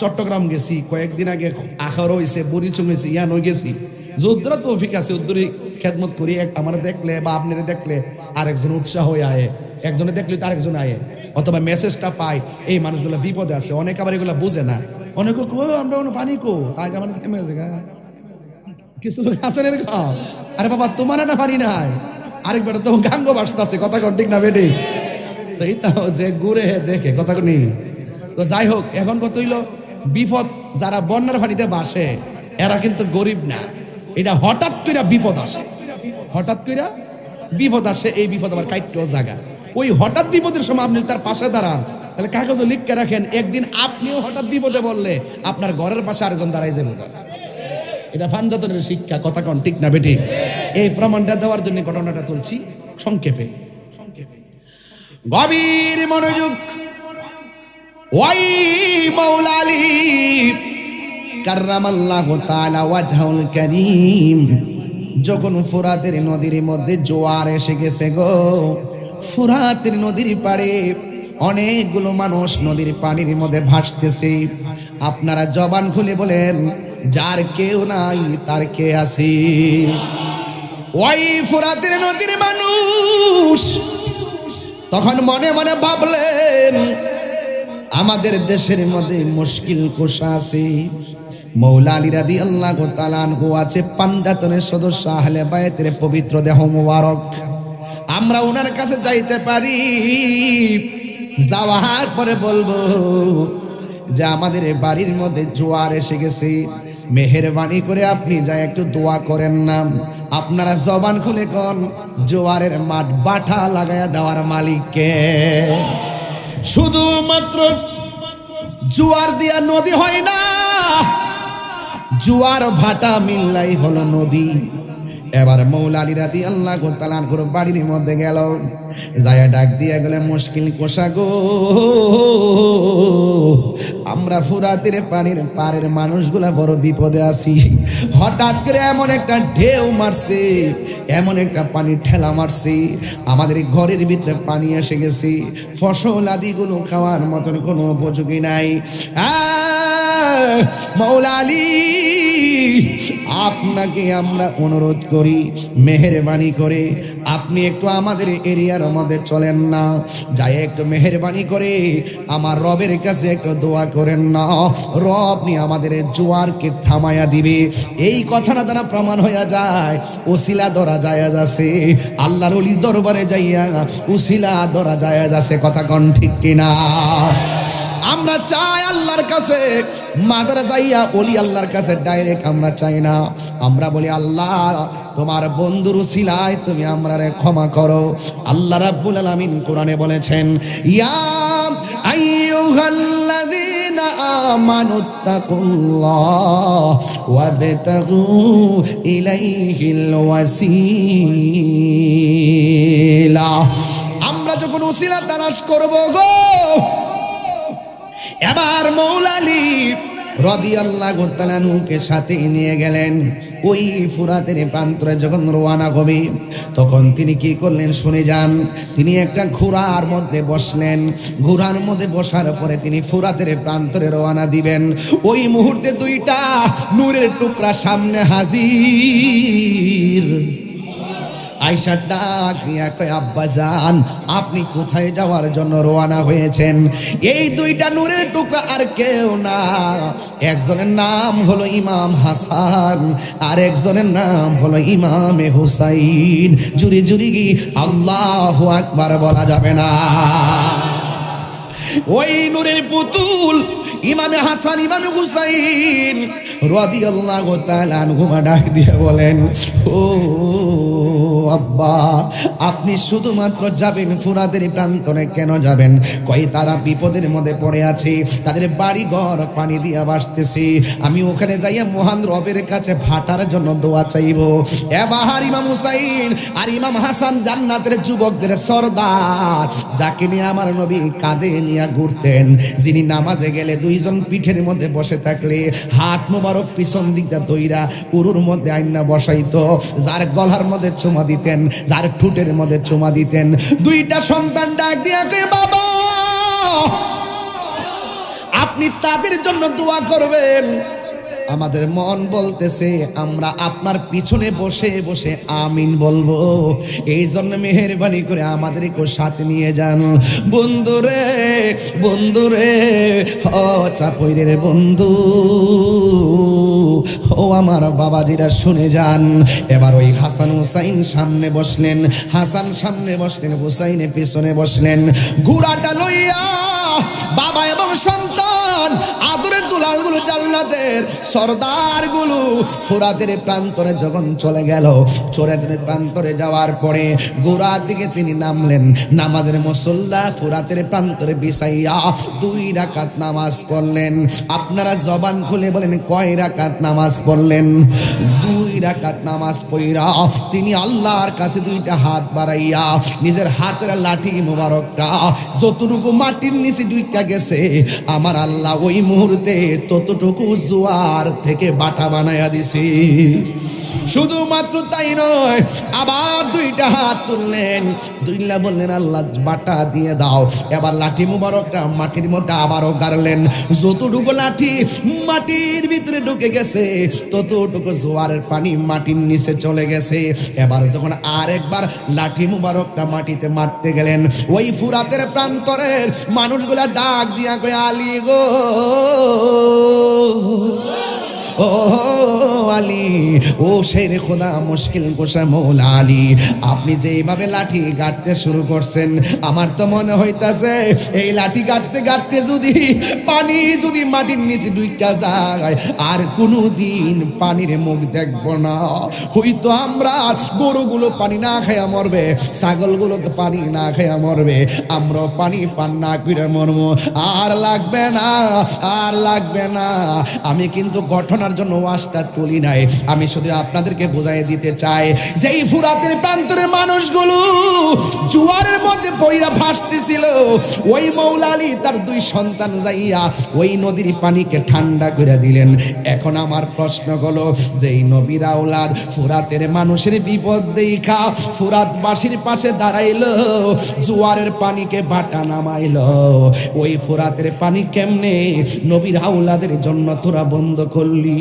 চট্টগ্রাম গেছি কয়েকদিন আগে আখার হয়েছে বুড়ি চুমেছি ইয়ান গেছি যদ্রা তৌফিক আছে উদ্দুরি খেদমত করি আমার দেখলে বা আপনারা দেখলে আরেকজন উৎসাহ হয়ে আয়ে একজনে দেখলে তো আরেকজন আয়ে অথবা মেসেজটা পাই এই মানুষগুলো বিপদে আছে অনেক আবার এগুলো বুঝে না অনেকে আমরা পানি কো আগে আমার থেমে আছে কিছু লোক আছেন এরকম আরে বাবা তোমার না পানি নাই আরেকবার তো গাঙ্গ বাসতে কথা কন ঠিক না বেটি তো এই তো যে ঘুরে দেখে কথা নি তো যাই হোক এখন কত হইল বিপদ যারা বন্যার পানিতে বাসে এরা কিন্তু গরিব না এটা হঠাৎ করে বিপদ আসে এই বিপদ আবার কাইট্য জায়গা ওই হঠাৎ বিপদের সময় আপনি তার পাশে দাঁড়ান তাহলে কাগজে লিখকে রাখেন একদিন আপনিও হঠাৎ বিপদে বললে আপনার ঘরের পাশে আরেকজন দাঁড়াই যাবে এটা ফানজাতনের শিক্ষা কথা কন ঠিক না বেটি এই প্রমাণটা দেওয়ার জন্য ঘটনাটা তুলছি সংক্ষেপে গভীর মনোযোগ ওই মাওলা আলী কাররামাল্লাহু তাআলা ওয়াজহুল কারীম যখন ফুরাতের নদীর মধ্যে জোয়ার এসে গেছে গো ফুরাতের নদীর পাড়ে অনেকগুলো মানুষ নদীর পানির মধ্যে ভাসতেছে আপনারা জবান খুলে বলেন যার কেউ নাই তার কে আছে ওই ফুরাতের নদীর মানুষ তখন মনে মনে ভাবলেন আমাদের দেশের মধ্যে মুশকিল কুশা আছে মৌলা আলী রাদিয়াল্লাহু তাআলা আনহু আছে পাঞ্জাতনের সদস্য আহলে বায়াতের পবিত্র দেহ মোবারক আমরা ওনার কাছে যাইতে পারি যাওয়ার পরে বলবো যে আমাদের বাড়ির মধ্যে জোয়ার এসে গেছে মেহেরবানি করে আপনি যা একটু দোয়া করেন না আপনারা জবান খুলে কোন জোয়ারের মাঠ বাঠা লাগায়া দেওয়ার মালিককে শুধুমাত্র জোয়ার দিয়া নদী হয় না জোয়ার ভাটা মিললাই হলো নদী এবার মৌলা আলী রাদিয়াল্লাহু তাআলা আনহুর বাড়ির মধ্যে গেল যায় ডাক দিয়ে গেলে মুশকিল কোষা গো আমরা ফুরাতের পানির পারের মানুষগুলা বড় বিপদে আছি হঠাৎ করে এমন একটা ঢেউ মারছে এমন একটা পানি ঠেলা মারছে আমাদের ঘরের ভিতরে পানি এসে গেছে ফসল আদিগুলো খাওয়ার মতন কোনো উপযোগী নাই মৌলা আলী আপনাকে আমরা অনুরোধ করি মেহেরবানি করে আপনি আপনি একটু আমাদের এরিয়ার মধ্যে চলেন না, যাই একটু মেহেরবানি করে আমার রবের কাছে একটু দোয়া করেন না, রব নি আমাদের জোয়ারকে থামায়া দিবে। এই কথাটা দ্বারা প্রমাণ হয়ে যায় ওসিলা ধরা যায় আছে, আল্লাহর ওলি দরবারে যাইয়া উসিলা ধরা যায় আছে। কথা কোন ঠিক কিনা? আমরা চাই আল্লাহর কাছে মাজারে যাইয়া ওলি আল্লাহর কাছে ডাইরেক্ট আমরা চাই না। আমরা বলি আল্লাহ তোমার বন্ধুর উসিলায় তুমি আমরারে ক্ষমা করো। আল্লাহ রাব্বুল আলামিন কোরআনে বলেছেন, ইয়া আইয়ুহাল্লাযীনা আমানুত্তাকুল্লাহ ওয়াবতাগু ইলাইহিল ওয়াসিলা। আমরা যখন উসিলা তালাশ করব গো, এবার মৌলা আলী রাদিয়াল্লাহু তাআলা আনহুকে সাথে নিয়ে গেলেন। ওই ফুরাতের প্রান্তরে যখন রওনা হবে তখন তিনি কি করলেন শুনে যান। তিনি একটা ঘোড়ার মধ্যে বসলেন, ঘোড়ার মধ্যে বসার পরে তিনি ফুরাতের প্রান্তরে রওনা দিবেন। ওই মুহূর্তে দুইটা নূরের টুকরা সামনে হাজির। আয়েশা ডাক দিয়া কয়, আব্বা জান আপনি কোথায় যাওয়ার জন্য রওনা হয়েছেন? এই দুইটা নূরের টুকরা আর কেউ না, একজনের নাম হলো ইমাম হাসান আর একজনের নাম হলো ইমামে হুসাইন। জুরি জুরি কি আল্লাহু আকবার বলা যাবে না? ওই নূরের পুতুল ইমামে হাসান ইমামে হুসাইন রাদিয়াল্লাহু তাআলা আনহুমা ডাক দিয়ে বলেন, ও আব্বা আপনি শুধুমাত্র যাবেন ফুরাতের প্রান্তরে, কেন যাবেন? কই তারা বিপদের মধ্যে পড়ে আছে, তাদের বাড়ি ঘর পানি দিয়া ভাসতেছে, আমি ওখানে যাইয়া মহান রবের কাছে ভাটার জন্য দোয়া চাইব। এবার ইমাম হুসাইন আর ইমাম হাসান জান্নাতের যুবকদের সরদার, যাকে নিয়ে আমার নবী কাঁধে নিয়ে ঘুরতেন, যিনি নামাজে গেলে দুইজন পিঠের মধ্যে বসে থাকলে হাত মোবারক পিছন দিকটা দইরা উরুর মধ্যে আইনা বসাইতো, যার গলার মধ্যে চুমা দিতেন, যার ঠোঁটের মধ্যে চুমা দিতেন। দুইটা সন্তান ডাক দিয়া কয়, বাবা আপনি তাদের জন্য দোয়া করবেন। আমাদের মন বলতেছে আমরা আপনার পিছনে বসে বসে আমিন বলবো, এই জন্য মেহেরবানি করে আমাদেরকে সাথে নিয়ে যান। বন্ধুরে বন্ধুরে ও চাপইরের বন্ধু, ও আমার বাবাজিরা শুনে যান। এবার ওই হাসান হুসাইন সামনে বসলেন, হাসান সামনে বসলেন, হুসাইনে পিছনে বসলেন। ঘোড়াটা লইয়া বাবা এবং সন্তান আদরের দুলালগুলো জান্নাতের সরদারগুলো ফুরাতের প্রান্তরে যখন চলে গেল, চোরাতের প্রান্তরে যাওয়ার পরে গোড়ার দিকে তিনি নামলেন। নামাজের মুসল্লা ফুরাতের প্রান্তরে বিছাইয়া 2 রাকাত নামাজ পড়লেন। আপনারা জবান খুলে বলেন কয় রাকাত নামাজ পড়লেন? 2 রাকাত নামাজ পড়া তিনি আল্লাহর কাছে 2টা হাত বাড়াইয়া নিজের হাতের লাঠি মোবারকটা যতটুকু মাটির নিচে ঢুইকা গেছে, আমার আল্লাহ ওই মুহূর্তে ততটুকু জোয়ার থেকে বাটা বানায়া দিছি। শুধুমাত্র তাই নয়, আবার 2টা হাত তুললেন, দুইলা বললেন আল্লাহ বাটা দিয়ে দাও। এবার লাঠি মুবারকটা মাটির মধ্যে আবারও গাড়লেন। যতটুকু লাঠি মাটির ভিতরে ঢুকে গেছে ততটুকু জোয়ারের পানি মাটির নিচে চলে গেছে। এবার যখন আরেকবার লাঠি মুবারকটা মাটিতে মারতে গেলেন, ওই ফুরাতের প্রান্তরের মানুষগুলা ডাক দিয়া কয়, আলী গো ও আলী, ও শেরে খোদা মুশকিল কোশা মৌলা আলী, আপনি যেইভাবে লাঠি গাড়তে শুরু করছেন আমার তো মনে হইতাছে এই লাঠি গাড়তে গাড়তে যদি পানি যদি মাটির নিচে ঢুইকা যায় আর কোনোদিন পানির মুখ দেখব না। হয়তো আমরা গরুগুলো পানি না খাইয়া মরবে, ছাগলগুলো পানি না খাইয়া মরবে, আমরা পানি পান না করে মরবো। আর লাগবে না, আর লাগবে না। আমি কিন্তু ঘটনার জন্য ওয়াজটা তুলি নাই, আমি শুধু আপনাদেরকে বোঝাই দিতে চাই যে এই ফুরাতের প্রান্তরের মানুষগুলো জোয়ারের মধ্যে মধ্যে পইরা ভাসতেছিল। ওই মৌলা আলী তার দুই সন্তান যাইয়া ওই নদীর পানিকে ঠান্ডা করে দিলেন। এখন আমার প্রশ্ন হলো, যেই নবীর আওলাদ ফুরাতের মানুষের বিপদ দেখা ফুরাতবাসীর পাশে দাঁড়াইলো, জোয়ারের পানিকে বাটা নামাইলো, ওই ফুরাতের পানি কেমনে নবীর আওলাদের জন্য তোরা বন্ধ করলি?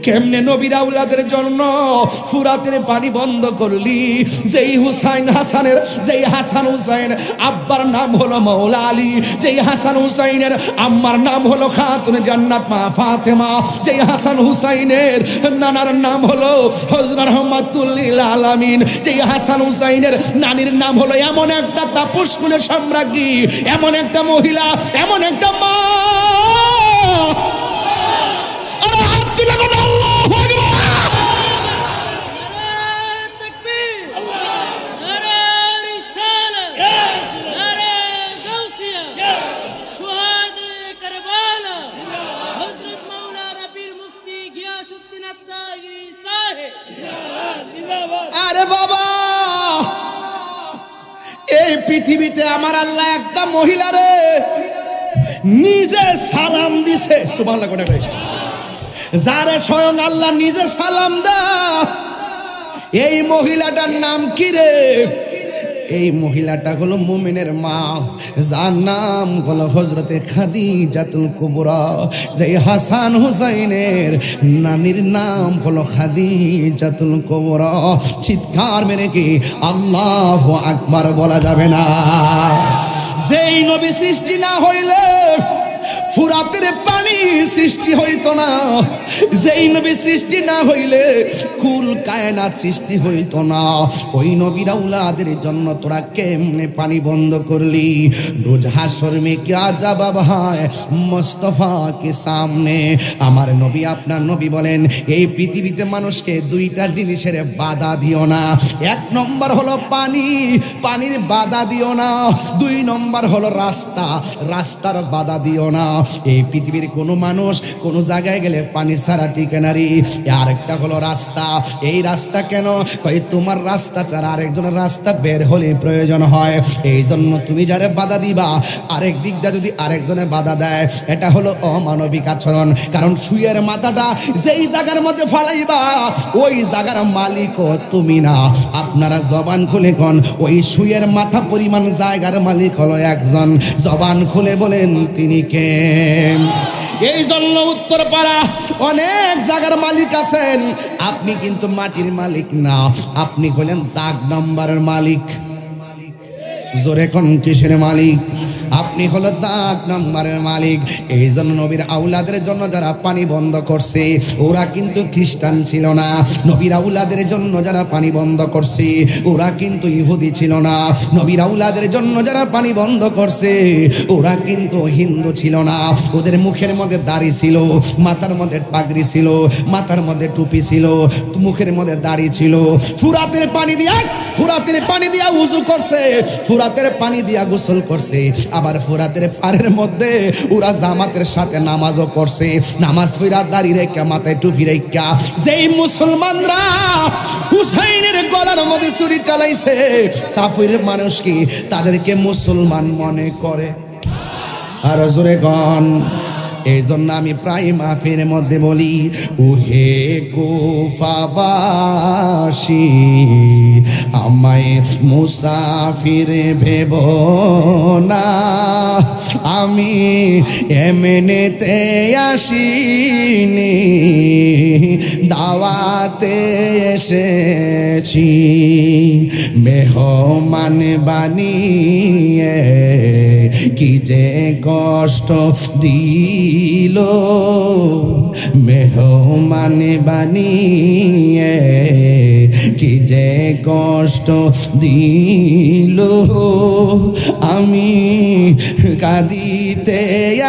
কেমনে নবীর আওলাদের জন্য ফুরাতের পানি বন্ধ করলি? যেই হাসান হুসাইন আব্বার নাম হলো মৌলা আলী, যেই হাসান হুসাইনের আম্মার নাম হলো খাতুন জান্নাত মা ফাতেমা, যেই হাসান হুসাইনের নানার নাম হলো হযরত রহমাতুল লিল আলামিন, যেই হাসান হুসাইনের নানির নাম হলো এমন একটা তাপসকুলের সম্রাজ্ঞী, এমন একটা মহিলা, এমন একটা মা। আরে হাত তুলে বলো আল্লাহু আকবার। আরে বাবা, এই পৃথিবীতে আমার আল্লাহ একটা মহিলারে নিজে সালাম দিছে, সুবহানাল্লাহ কোনে ভাই, যারে স্বয়ং আল্লাহ নিজে সালাম দেয়। এই মহিলাটার নাম কি রে? এই মহিলাটা হলো মুমিনের মা, যার নাম হলো হযরতে খাদিজাতুল কুবরা। যেই হাসান হুসাইনের নানির নাম হলো খাদিজাতুল কুবরা। চিৎকার মেরে কি আল্লাহু আকবার বলা যাবে না? যেই নবী সৃষ্টি না হইলে ফুরাতের পানি সৃষ্টি হইতো না, যেই নবী সৃষ্টি না হইলে কুল কায়নাত সৃষ্টি হইতো না। ওই নবীর আওলাদের জন্য তোরা কেমনে পানি বন্ধ করলি? রোজ হাসর মে क्या জবাব হয় মুস্তাফা কে সামনে। আমার নবী, আপনার নবী বলেন, এই পৃথিবীতে মানুষকে দুইটা জিনিসের বাধা দিও না। এক নম্বর হলো পানি, পানির বাধা দিও না। দুই নম্বর হলো রাস্তা, রাস্তার বাধা দিও না। এই পৃথিবীর কোনো মানুষ কোনো জায়গায় গেলে পানি ছাড়া টিকে না রে। আর একটা হলো রাস্তা। এই রাস্তা কেন? কই তোমার রাস্তা ছাড়া আরেকজনের রাস্তা বের হলে প্রয়োজন হয়। এই জন্য তুমি যারে বাধা দিবা, আরেক দিকটা যদি আরেকজনে বাধা দেয়, এটা হলো অমানবিক আচরণ। কারণ সুয়ের মাথাটা যেই জায়গার মধ্যে ফালাইবা, ওই জায়গার মালিকও তুমি না। আপনারা জবান খুলে কোন, ওই সুয়ের মাথা পরিমাণ জায়গার মালিক হলো একজন। জবান খুলে বলেন তিনি কে? এই জন্য উত্তরপাড়া অনেক জায়গার মালিক আছেন, আপনি কিন্তু মাটির মালিক না, আপনি হলেন দাগ নাম্বারের মালিক। জোরে কোন কিসের মালিক? আপনি হলো দাগ নাম্বারের মালিক। এই জন্য নবীর আউলাদের জন্য যারা পানি বন্ধ করছে, ওরা কিন্তু খ্রিস্টান ছিল না। নবীর আউলাদের জন্য যারা পানি বন্ধ করছে, ওরা কিন্তু ইহুদি ছিল না। নবীর আউলাদের জন্য যারা পানি বন্ধ করছে, ওরা কিন্তু হিন্দু ছিল না। ওদের মুখের মধ্যে দাড়ি ছিল, মাথার মধ্যে পাগড়ি ছিল, মাথার মধ্যে টুপি ছিল, মুখের মধ্যে দাড়ি ছিল। ফুরাতের পানি দিয়া উযু করছে, ফুরাতের পানি দিয়া গোসল করছে। আবার ফুরাতের পাড়ের মধ্যে ওরা জামাতের সাথে নামাজও পড়ছে। নামাজ পড়া দাড়ি রেখা, মাথায় টুপি রেখা। যেই মুসলমানরা হুসাইনের গলার মধ্যে ছুরি চালাইছে, সাফির মানুষ কি তাদেরকে মুসলমান মনে করে? আর জোরে গান। এই জন্য আমি প্রায় মাহফিলের মধ্যে বলি, ওহে কুফাবাসী আমায় মুসাফির ভেব না, আমি এমনিতে আসিনি, দাওয়াতে এসেছি। মেহমান বানিয়ে কি যে কষ্ট দিল, মেহমান বানিয়ে কি যে কষ্ট দিল। আমি কাঁদিতে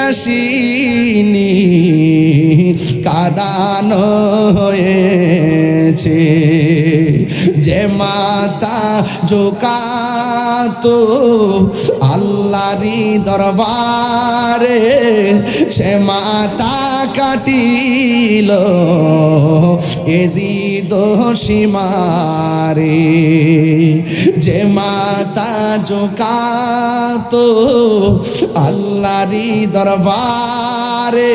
আসিনি, কাঁদানো হয়েছে। যে মাতা জোকাতো আল্লাহরই দরবারে সে মাথা কাটিল এজিদ সীমারে যে মাথা ঝুঁকাতো আল্লাহরি দরবারে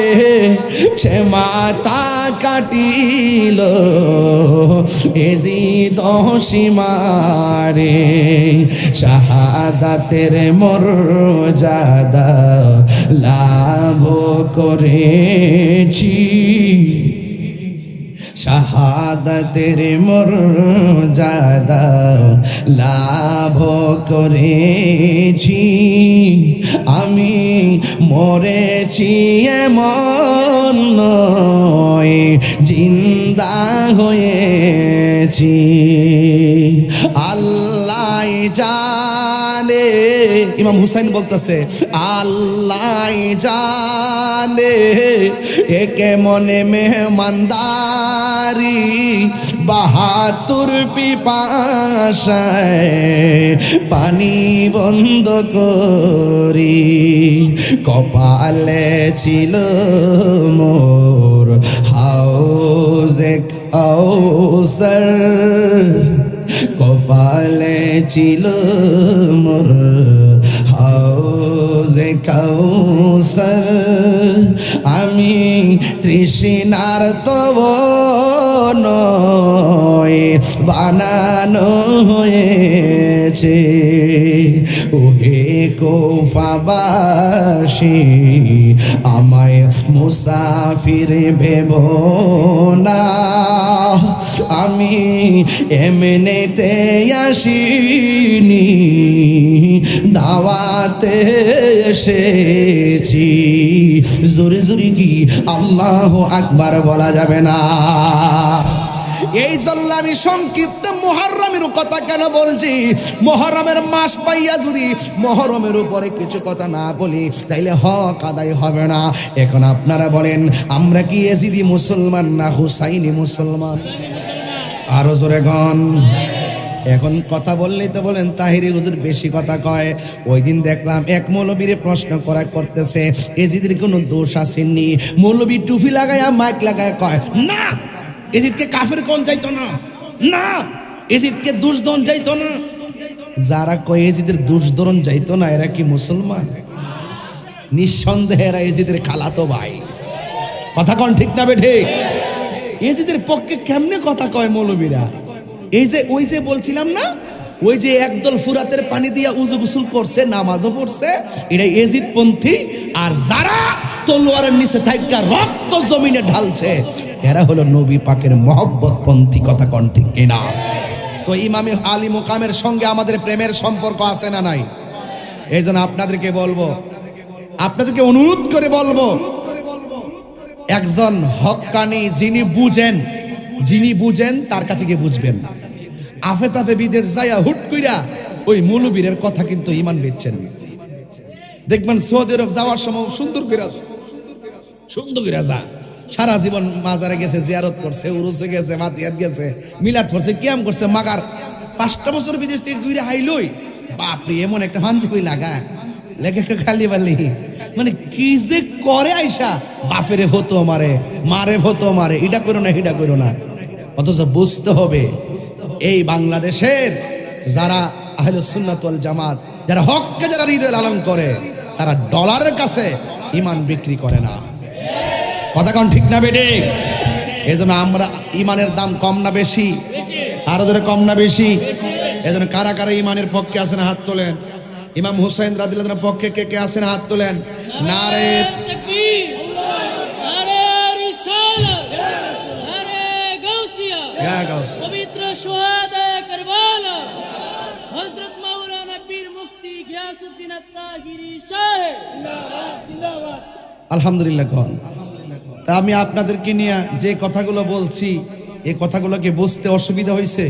সে মাথা কাটিল এজিদ সীমারে শাহাদাতের মর্যাদা লাভ করেছি শাহাদাতের মর্যাদা লাভ করেছি আমি মরেছি এমন নয় জিন্দা হয়েছি আল্লাহ জানে ইমাম হুসাইন বলতেছে আল্লাহ জানে একে মনে মেহমানদারি বাহাতুর পিপাসায় পানি বন্ধ করি কপালে ছিল মোর হাউজে কাউসার কপালে ছিল মোর হাউজে কাউসার আমি তৃষ্ণার তব নয় বানানো হয়েছে ওহে কুফাবাসী আমায় মুসাফির ভেব না আমি এমনিতে আসিনি দাওয়াতে এসেছি জোরে জোরে কি আল্লাহু আকবার বলা যাবে না এই জন্য আমি সংক্ষিপ্ত মুহররমের কথা কেন বলছি মুহররমের মাস পাইয়া যদি মুহররমের উপরে কিছু কথা না বলি তাইলে হক আদায় হবে না এখন আপনারা বলেন আমরা কি এজিদি মুসলমান না হুসাইনি মুসলমান আরো জোরে গন এখন কথা বললেই তো বলেন তাহিরি হুজুর বেশি কথা কয় ওই দিন দেখলাম এক মৌলবীর প্রশ্ন করতেছে এজিদের কোনো দোষ আসেনি মৌলবী টুপি লাগায়া মাইক লাগায়া কয় না এজিদকে কাফের কোন যাইতো না না এজিদকে দুশদন যাইতো না যারা কয় এজিদের দুশদন যাইতো না এরা কি মুসলমান নিঃসন্দেহে এরা এজিদের খালাতো ভাই কথা কোন ঠিক না বে ঠিক এজিদের পক্ষে কেমনে কথা কয় মৌলবীরা এই যে ওই যে বলছিলাম না ওই যে একদল ফুরাতের পানি দিয়া উজু গোসল করছে নামাজও পড়ছে এটা এজিদ পন্থী আর যারা তলোয়ারের নিচে থাইকা রক্ত জমিনে ঢালছে এরা হলো নবী পাকের মহব্বত পন্থী কথা কোন ঠিক কিনা তো ইমামে আলী মুকামের সঙ্গে আমাদের প্রেমের সম্পর্ক আছে না নাই এইজন্য আপনাদেরকে বলবো আপনাদেরকে অনুরোধ করে বলবো একজন হক্কানি যিনি বুঝেন তার কাছে গিয়ে বুঝবেন আফে তাফে বিদের যাইয়া হুট কইরা ওই মৌলবীরের কথা কিন্তু ইমান বেচছেন দেখবেন সৌদি আরব যাওয়ার সময় সুন্দর করে যা সারা জীবন মাজারে গেছে জিয়ারত করছে উরুসে গেছে মাতিয়াত গেছে মিলাদ করছে কিয়াম করছে মাগার 5টা বছর বিদেশ থেকে ঘুরে আইলই বাপরে এমন একটা হাঞ্জি কই লাগা লেগে খালি বালি মানে কি যে করে আইসা বাপেরে হতো মারে হতো এটা করো না অথচ বুঝতে হবে এই বাংলাদেশের যারা আহলুস সুন্নাত ওয়াল জামাত যারা হককে যারা হৃদয় লালন করে তারা ডলারের কাছে ঈমান বিক্রি করে না কথা কোন ঠিক না বেটে এজন্য আমরা ঈমানের দাম কম না বেশি আরো ধরে কম না বেশি এজন্য কারা কারা ঈমানের পক্ষে আছেন হাত তোলেন ইমাম হুসাইন রাদিয়াল্লাহু আনহুর পক্ষে কে আছেন হাত তোলেন নারে তাকবীর নারে রিসালাত নারে গাউসিয়া ইয়া গাউস পবিত্র শুহাদা কারবালা হযরত মাওলানা পীর মুফতি গিয়াসউদ্দিন আত-তাহিরি সাহেব জিন্দাবাদ আলহামদুলিল্লাহ কোন তা আমি আপনাদেরকে নিয়ে যে কথাগুলো বলছি এই কথাগুলোকে বুঝতে অসুবিধা হয়েছে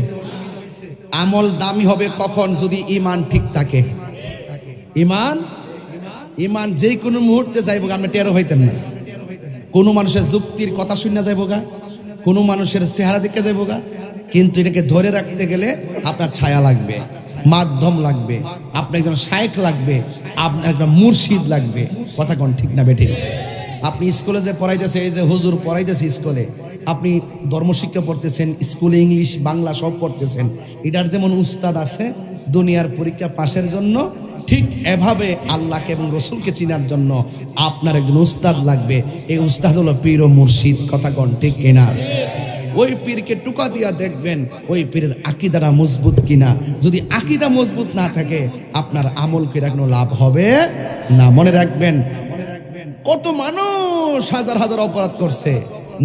আমল দামি হবে কখন যদি ঈমান ঠিক থাকে ঈমান যে কোনো মুহূর্তে যাইব আমরা টেরো হইতেন না কোনো মানুষের যুক্তির কথা শুনে যাইব গা কোনো মানুষের চেহারা দেখে যাইব গা কিন্তু এটাকে ধরে রাখতে গেলে আপনার ছায়া লাগবে মাধ্যম লাগবে আপনার একজন শায়েখ লাগবে আপনার একটা মুর্শিদ লাগবে। কথা কোন ঠিক না বেঠিক? আপনি স্কুলে যে পড়াইতেছে, এই যে হুজুর পড়াইতেছে স্কুলে, আপনি ধর্মশিক্ষা পড়তেছেন, স্কুলে ইংলিশ বাংলা সব পড়তেছেন, এটার যেমন উস্তাদ আছে দুনিয়ার পরীক্ষা পাশের জন্য, ঠিক এভাবে আল্লাহকে এবং রসুলকে চিনার জন্য আপনার একজন উস্তাদ লাগবে। এই উস্তাদ হলো পীর ও মুর্শিদ। কথা কোন ঠিক কিনা? ওই পীরকে টুকা দিয়া দেখবেন ওই পীরের আকীদাটা মজবুত কিনা। যদি আকীদা মজবুত না থাকে আপনার আমল করে কোনো লাভ হবে না। মনে রাখবেন, কত মানুষ হাজার হাজার অপরাধ করছে,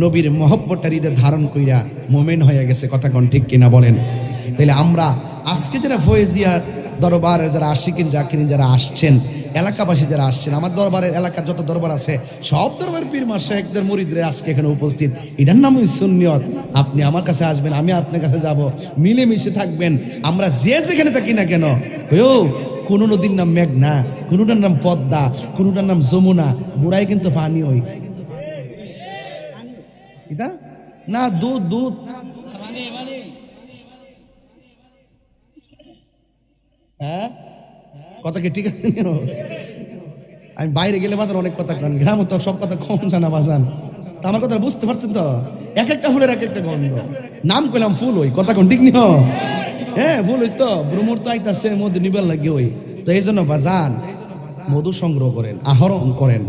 নবীর মহব্বতটা হৃদয়ে ধারণ কইরা মুমিন হয়ে গেছে। কথা কোন ঠিক কিনা বলেন? তাইলে আমরা আজকে যারা ফয়েজিয়া দরবারে যারা আশিকিন জাকিরিন যারা আসছেন, এলাকাবাসী যারা আসছেন, আমার দরবারের এলাকার যত দরবার আছে সব দরবার পীর মাশায়েখদের মুরিদরা আজকে এখানে উপস্থিত। এটার নামই সুন্নিয়ত। আপনি আমার কাছে আসবেন, আমি আপনার কাছে যাব, মিলেমিশে থাকবেন। আমরা যে যেখানে থাকি না কেন, কোনো নদীর নাম মেঘনা, কোনোটার নাম পদ্মা, কোনোটার নাম যমুনা, বুড়াই কিন্তু পানি হই না, দুধ দুধ। হ্যাঁ, কথা কি ঠিক আছে? আমি বাইরে গেলে বাজার অনেক কথা কন, গ্রাম তো সব কথা কম জানা বাজান। তা আমার কথা বুঝতে পারছেন তো? এক একটা ফুলের এক একটা গন্ধ। নাম কইলাম ফুল হই, কথা কোন ঠিক নিহ? হ্যাঁ ফুল হই তো, ভ্রমর তো আইতাছে, মধু নিবার লাগে ওই তো। এই জন্য বাজান মধু সংগ্রহ করেন, আহরণ করেন।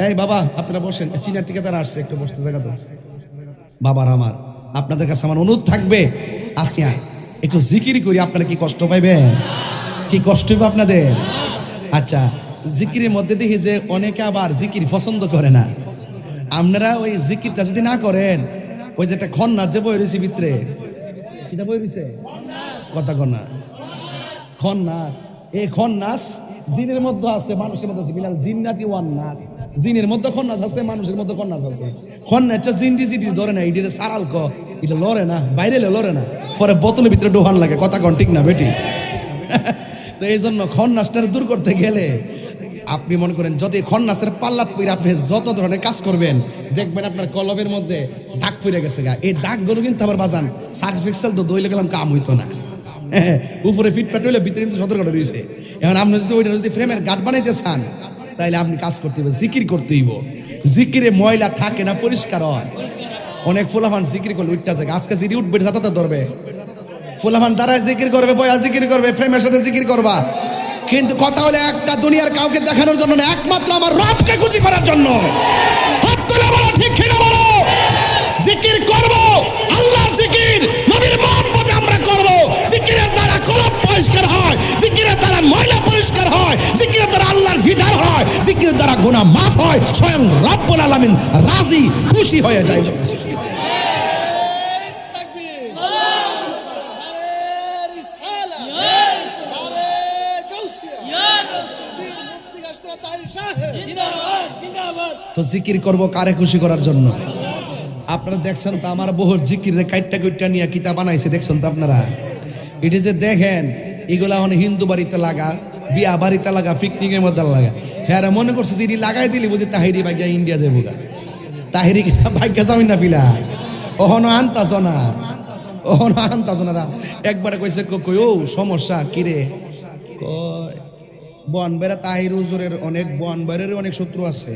এই বাবা আপনারা বসেন, চীনের থেকে তারা আসছে, একটু বসতে জায়গা তো। বাবার আমার আপনাদের কাছে আমার অনুরোধ থাকবে, আসিয়া একটু জিকির করি। আপনারা কি কষ্ট পাইবেন? কি কষ্ট হইব আপনাদের? আচ্ছা, জিকিরের মধ্যে দেখি যে অনেকে আবার জিকির পছন্দ করে না। আপনারা ওই জিকিরটা যদি না করেন, ওই যে একটা খন্নাস যে বই রয়েছে ভিতরে, এটা বই রয়েছে কথা কন্যা খন্নাস, এই খন্নাস জিনের মধ্যে আছে, মানুষের মধ্যে আছে। বিলাল জিন্নাতি ওয়ান নাস, জিনের মধ্যে খন্নাস আছে, মানুষের মধ্যে খন্নাস আছে। খন্নাসটা জিনটি জিটি ধরে না, এটির সারাল ক, এটা লড়ে না, বাইরে লড়ে না, পরে বোতলের ভিতরে ডোহান লাগে। কথা কন ঠিক না বেটি? তো এই জন্য খন্নাসটা দূর করতে গেলে আপনি মনে করেন যদি খন্নাসের পাল্লাত পইরা আপনি যত ধরনের কাজ করবেন, দেখবেন আপনার কলবের মধ্যে দাগ পড়ে গেছে গা। এই দাগগুলো কিন্তু আবার বাজান সার্ফ এক্সেল তো দইলে গেলাম কাম হইতো না। উপরে ফিটফাট হইলে ভিতরে কিন্তু সতর্ক রয়েছে। এখন আপনি যদি ওইটা যদি ফ্রেমের গাঁট বানাইতে চান, তাইলে আপনি কাজ করতে হইব, জিকির করতে হইব। জিকিরে ময়লা থাকে না, পরিষ্কার হয়। অনেক ফুলাফান জিকির করলে উঠতে আছে, আজকে যদি উঠবে যাতে ধরবে, ফুলাফান দাঁড়ায় জিকির করবে, বয়া জিকির করবে, ফ্রেমের সাথে জিকির করবা। কিন্তু কথা হলে একটা দুনিয়ার কাউকে দেখানোর জন্য না, একমাত্র আমার রবকে খুশি করার জন্য। ঠিক কিনা বলো? জিকির করব, আল্লাহর জিকির, নবীর মহব্বতে আমরা করব। জিকিরের দ্বারা কলব পরিষ্কার হয়, জিকিরের দ্বারা ময়লা পরিষ্কার হয়, জিকিরের দ্বারা আল্লাহর দিদার হয়, জিকিরের দ্বারা গুনাহ মাফ হয়, স্বয়ং রব্বুল আলামিন রাজি খুশি হয়ে যায়। তো জিকির করব কারে খুশি করার জন্য। আপনারা দেখছেন তো আমার বহু জিকিরে কাইটটা কুইটটা নিয়ে কিতাব বানাইছে, দেখছেন তো আপনারা? এটা যে দেখেন এগুলা এখন হিন্দু বাড়িতে লাগা, বিয়া বাড়িতে লাগা, পিকনিকের মধ্যে লাগা। হ্যাঁ মনে করছে যে এটি লাগাই দিলি বুঝি তাহিরি ভাগ্যা ইন্ডিয়া যাবো গা, তাহিরি কিতাব ভাগ্যা যাবি না পিলা। ওহনো আনতাছ না, ওহনো আনতাছ না। একবারে কইছে কই ও সমস্যা কিরে, কয় বন বেড়া তাহির হুজুরের অনেক, বন বেড়ের অনেক শত্রু আছে।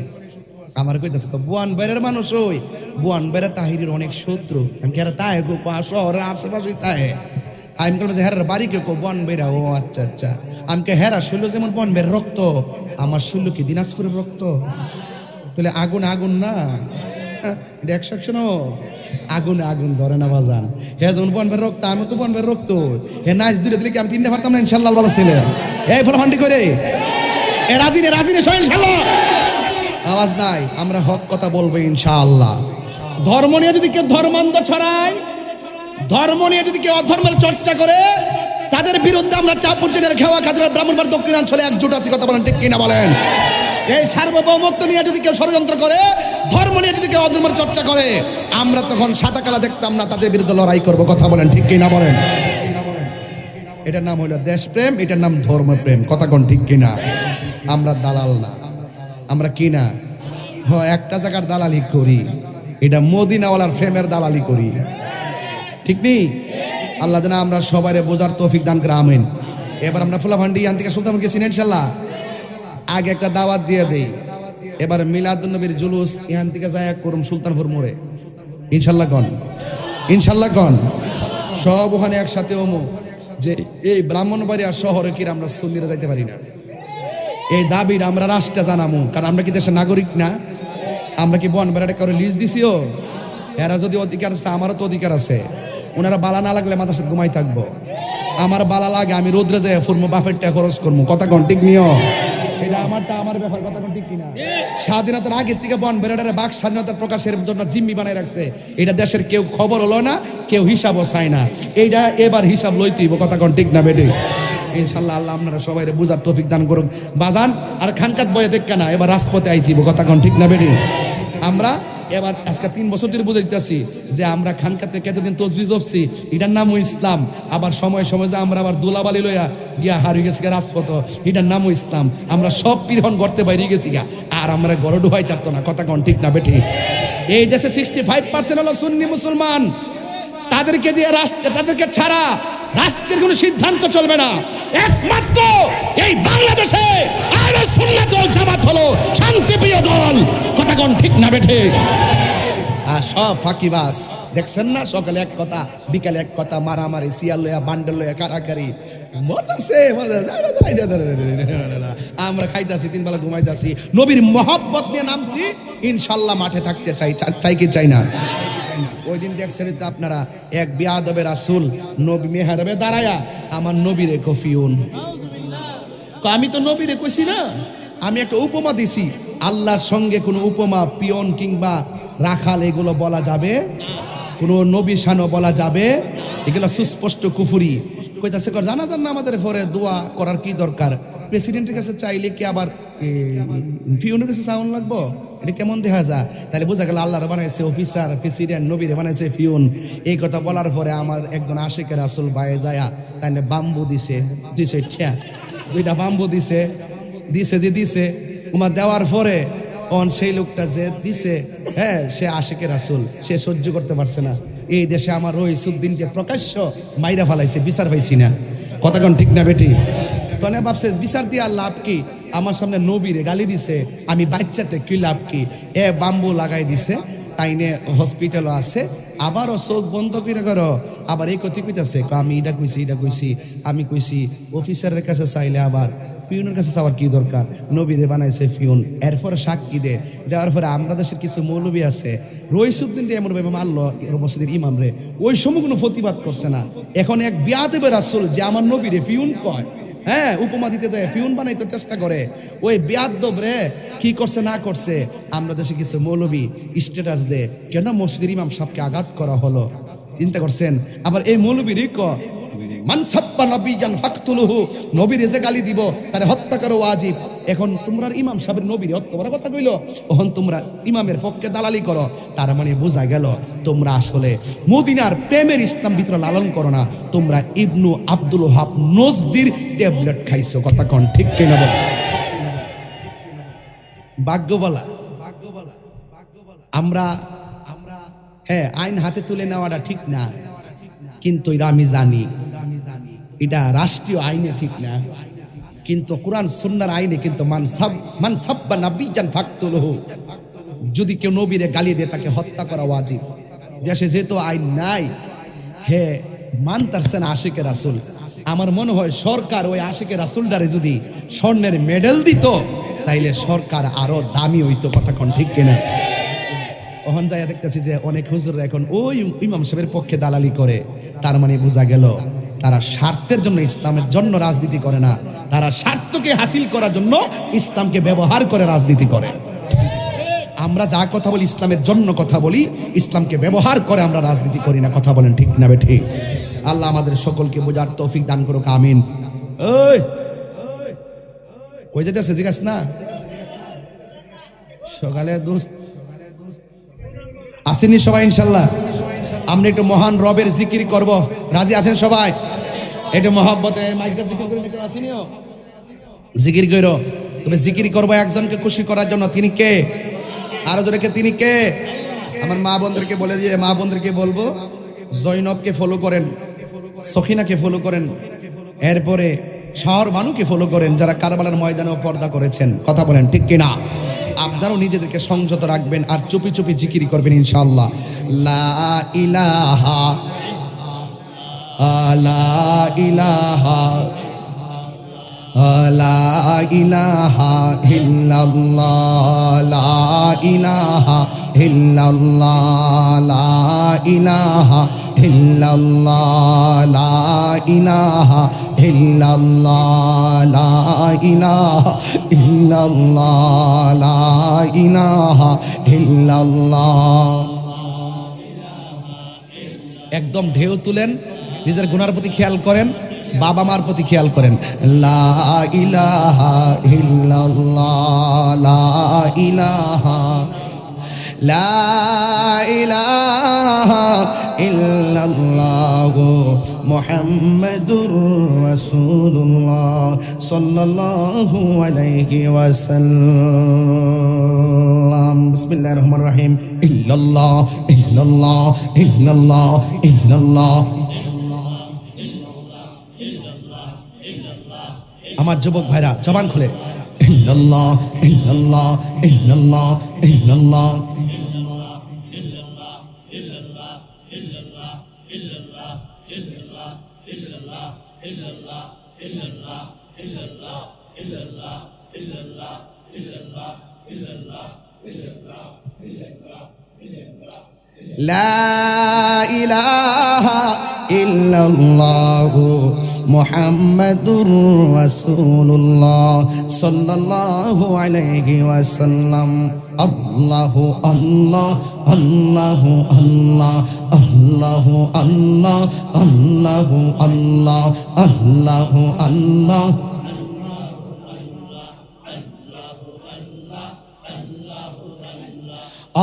আমার কইতাছে বুয়ান বেড়ের মানুষ, ওই বুয়ান বেড়া তাহিরের অনেক শত্রু। আমি কে তাহে গো শহরের আশেপাশে তাহে। আমি বলবো যে হেরার বাড়ি কে বন বেড়া। ও আচ্ছা আচ্ছা। আমি কে হেরা শৈল যেমন বন বের রক্ত, আমার শৈল কি দিনাজপুরের রক্ত? তাহলে আগুন আগুন না, এটা 100 আগুন আগুন ধরে না বাজান। হে যেমন বন বের রক্ত, আমি তো বন বের রক্ত। হে নাইস দুটো দিলে কি আমি 3টা পারতাম না? ইনশাল্লাহ ভালো ছেলে। এই ফলাফান্ডি করে এ রাজিনে রাজিনে সহ ইনশাল্লাহ। আওয়াজ নাই, আমরা হক কথা বলবো ইনশাআল্লাহ। ধর্ম নিয়ে যদি কেউ ধর্মান্ধ ছড়ায়, ধর্ম নিয়ে যদি কেউ অধর্মের চর্চা করে, তাদের বিরুদ্ধে আমরা চাপুরচেনের খেওয়া খাজুরা ব্রাহ্মণবাড়িয়া দক্ষিণাঞ্চলে একজোট আছি। কথা বলেন ঠিক কিনা বলেন? এই সার্বভৌমত্ব নিয়ে যদি কেউ ষড়যন্ত্র করে, ধর্ম নিয়ে যদি কেউ অধর্মের চর্চা করে, আমরা তখন সাদা কালা দেখতাম না, তাদের বিরুদ্ধে লড়াই করব। কথা বলেন ঠিক কিনা বলেন? এটার নাম হলো দেশপ্রেম, এটার নাম ধর্মপ্রেম। কথা কোন ঠিক কিনা? আমরা দালাল না, আমরা কি না একটা জায়গার দালালি করি, এটা মদিনাওয়ালার ফ্রেমের দালালি করি। ঠিক নেই? আল্লাহ যেন আমরা সবাই বোঝার তৌফিক দান করে, আমিন। এবার আমরা ফুলাভান্ডি আন থেকে সুলতান গেছি ইনশাল্লাহ। আগে একটা দাওয়াত দিয়ে দেই, এবার মিলাদুন নবীর জুলুস এখান থেকে যায় করুম সুলতানপুর মোড়ে, ইনশাল্লাহ কন, ইনশাল্লাহ কন, সব ওখানে একসাথে ওমো যে এই ব্রাহ্মণবাড়িয়া শহরে কি আমরা সুন্নিরা যাইতে পারি না, এই দাবিটা আমরা রাষ্ট্রে জানামু, কারণ আমরা কি দেশের নাগরিক না? আমরা কি বন বেড়াটা কারো লিজ দিছিও? এরা যদি অধিকার আছে, আমারও তো অধিকার আছে। ওনারা বালা না লাগলে মাথার সাথে ঘুমাই থাকবো, আমার বালা লাগে আমি রোদ্রে যাই ফুরমো, বাফের টাকা খরচ করবো, কথা কোন ঠিক নিও? এটা আমারটা আমার ব্যাপার, কথা কোন ঠিক কিনা? স্বাধীনতার আগের থেকে বন বেড়াটারে বাক স্বাধীনতার প্রকাশের জন্য জিম্মি বানাই রাখছে, এটা দেশের কেউ খবর হলো না, কেউ হিসাবও চায় না, এইটা এবার হিসাব লইতেইব, কথা কোন ঠিক না বেটি? ইনশাল্লাহ আল্লাহ আপনারা সবাই বুঝার তৌফিক দান করুন। বাজান আর খানকাত বয়ে দেখ না, এবার রাজপথে আইতিব, কথা কোন ঠিক না বেটি? আমরা এবার আজকে 3 বছর ধরে বুঝাইতেছি যে আমরা খানকাতে কতদিন তসবিহ জপছি, এটার নামও ইসলাম। আবার সময় সময় যে আমরা আবার দোলাবালি লইয়া গিয়া হারিয়ে গেছি রাজপথ, এটার নামও ইসলাম। আমরা সব পীরহন গড়তে বাইরে গেছি গা, আর আমরা গড় ডুবাই থাকতো না, কথা কোন ঠিক না বেটি? এই দেশে 65% হলো সুন্নি মুসলমান, তাদেরকে দিয়ে রাষ্ট্র, তাদেরকে ছাড়া রাষ্ট্রের কোনো সিদ্ধান্ত চলবে না। একমাত্র এই বাংলাদেশে আহলে সুন্নাত ওয়াল জামাত হলো শান্তিপ্রিয় দল, কথা কোন ঠিক না বেঠে? আর সব ফাঁকিবাজ, দেখছেন না, সকালে এক কথা বিকালে এক কথা, মারামারি, সিয়াল লইয়া বান্ডেল লইয়া কারাকারি, আমরা খাইতাছি 3 বেলা ঘুমাইতাছি, নবীর মহব্বত নিয়ে নামছি, ইনশাল্লাহ মাঠে থাকতে চাই, চাই কি চাই না? ওই দিন দেখছেন তো আপনারা, এক বিয়াদবে রাসূল নবী মেহরাবে দাঁড়ায়া আমার নবীরে কফিউন, আমি তো নবীরে কইছি না, আমি একটা উপমা দিছি, আল্লাহর সঙ্গে কোনো উপমা পিয়ন কিংবা রাখাল এগুলো বলা যাবে, কোনো নবী শানও বলা যাবে, এগুলো সুস্পষ্ট কুফরি। কইতাছে জানাজার নামাজের পরে দোয়া করার কি দরকার? প্রেসিডেন্টের কাছে চাইলে কি আবার পিয়নের কাছে চাউন লাগবো? এটা কেমন দেখা যায়? তাহলে বোঝা গেল আল্লাহর বানাইছে অফিসার, প্রেসিডেন্ট, নবীরে বানাইছে পিয়ন। এই কথা বলার পরে আমার একজন আশিকের রাসূল ভাইয়ে যায়া তাই বাম্বু দিছে, 2টা বাম্বু দিছে, দিছে উমা দেওয়ার পরে সেই লোকটা যে দিছে, হ্যাঁ, সে আশিকের রাসূল, সে সহ্য করতে পারছে না। এই দেশে আমার রইসুদ্দিনকে প্রকাশ্য মাইরা ফালাইছে, বিচার পাইছি না, কথা কোন ঠিক না বেটি? তনে ভাবছে বিচার দিয়ে আর লাভ কি? আমার সামনে নবীরে গালি দিছে, আমি বাচ্চাতে কি লাভ কি? বাম্বু লাগাই দিছে, তাইনে হসপিটালও আছে, আবারও চোখ বন্ধ করে করো, আবার এই কথা কইতাছে, আমি এটা কইছি, আমি কইছি অফিসারের কাছে চাইলে আবার ফিউনের কাছে চাওয়ার কি দরকার? নবীরে বানাইছে ফিউন, এরপরে সাক্ষী দেওয়ার পরে আমরা দেশের কিছু মৌলবী আছে, রইসুদ্দিন এমন ভাবে মারলো মসজিদের ইমাম রে, ওই সময় কোনো প্রতিবাদ করছে না। এখন এক বিয়াদবে রাসূল যে আমার নবীরে ফিউন কয়, হ্যাঁ, উপমা দিতে যায়, ফিউন বানাইতে চেষ্টা করে, ওই বিয়াদব রে কি করছে না করছে, আমরা দেশে কিছু মৌলবী স্ট্যাটাস দেয়, কেন মসজিদের ইমাম সাহেবকে আঘাত করা হলো, চিন্তা করছেন? আবার এই মৌলবীরই মান সাব্বা নবিয়ান ফাকতুলুহু, নবীরে যে গালি দিব তারে হত্যা করো ওয়াজিব। এখন তোমরা ইমাম সাহেবের নবীরে হত্যা করার কথা কইলো, তখন তোমরা ইমামের পক্ষে দালালি করো, তার মানে বোঝা গেল তোমরা আসলে মদিনার প্রেমের ইসলাম ভিতরে লালন করো না, তোমরা ইবনু আব্দুল ওহাব নজদির ট্যাবলেট খাইছো, কথা কোন ঠিক কিনা বল? ভাগ্য বলা আমরা, হ্যাঁ, আইন হাতে তুলে নেওয়াটা ঠিক না, কিন্তু এটা আমি জানি এটা রাষ্ট্রীয় আইনে ঠিক না, কিন্তু কোরআন সুন্নাহর আইনে কিন্তু মান সাব্বা নাবিয়ান ফাকতুলহু, যদি কেউ নবীরে গালি দেয় তাকে হত্যা করা ওয়াজিব। দেশে যেহেতু আইন নাই, হে মানতারছেন আশিকের রাসূল, আমার মনে হয় সরকার ওই আশিকের রাসূলটারে যদি স্বর্ণের মেডেল দিত তাইলে সরকার আরো দামি হইতো, কথা কোন ঠিক কিনা? ওখান যাইয়া দেখতেছি যে অনেক হুজুররা এখন ওই ইমাম সাহেবের পক্ষে দালালি করে, তার মানে বোঝা গেল তারা স্বার্থের জন্য ইসলামের জন্য রাজনীতি করে না, তারা স্বার্থকে হাসিল করার জন্য ইসলামকে ব্যবহার করে রাজনীতি করে। আমরা যা কথা বলি ইসলামের জন্য কথা বলি, ইসলামকে ব্যবহার করে আমরা রাজনীতি করি না, কথা বলেন ঠিক না বেঠিক? আল্লাহ আমাদের সকলকে বোঝার তৌফিক দান করুক, আমিন। ওই কই যেতেছে জিজ্ঞাস না, সকালে আসেনি সবাই? ইনশাল্লাহ আমরা একটু মহান রবের জিকির করব, রাজি আছেন সবাই? একটু মহব্বতে মাইকটা জিকির করে একটু আসেনিও জিকির করো, তবে জিকির করবো একজনকে খুশি করার জন্য। তিনি কে? আরো জোরে কে? তিনি কে? আমার মা বোনদেরকে বলে দিয়ে, মা বোনদেরকে বলবো জৈনবকে ফলো করেন, সখিনাকে ফলো করেন, এরপরে শহর মানুষকে ফলো করেন যারা কারবালার ময়দানেও পর্দা করেছেন, কথা বলেন ঠিক কিনা? আপনারাও নিজেদেরকে সংযত রাখবেন আর চুপি চুপি জিকির করবেন ইনশাআল্লাহ। লা ইলাহা লা ইলাহা লা ইলাহা ইল্লাল্লাহ লা ইলাহা ইল্লাল্লাহ লা ইলাহা ইল্লাল্লাহ লা ইলাহা ইল্লাল্লাহ লা ইলাহা ইল্লাল্লাহ লা ইলাহা ইল্লাল্লাহ। একদম ঢেউ তুলেন, নিজের গুনার প্রতি খেয়াল করেন, বাবা মার প্রতি খেয়াল করেন। লা ইলাহা ইল্লাল্লাহ লা ইলাহা লা ইলাহা ইল্লাল্লাহু মুহাম্মাদুর রাসূলুল্লাহ সাল্লাল্লাহু আলাইহি ওয়াসাল্লাম। বিসমিল্লাহির রহমানির রহিম। ইল্লাল্লাহ ইল্লাল্লাহ ইল্লাল্লাহ ইল্লাল্লাহ। আমার যুবক ভাইরা জবান খুলে ইল্লাল্লাহ ইল্লাল্লাহ ইল্লাল্লাহ ইল্লাল্লাহ। লা ইলাহা ইল্লাল্লাহু মুহাম্মাদুর রাসূলুল্লাহ সাল্লাল্লাহু আলাইহি ওয়াসাল্লাম। আল্লাহু আল্লাহ আল্লাহু আল্লাহ আল্লাহু আল্লাহ আল্লাহু আল্লাহ আল্লাহু আল্লাহ।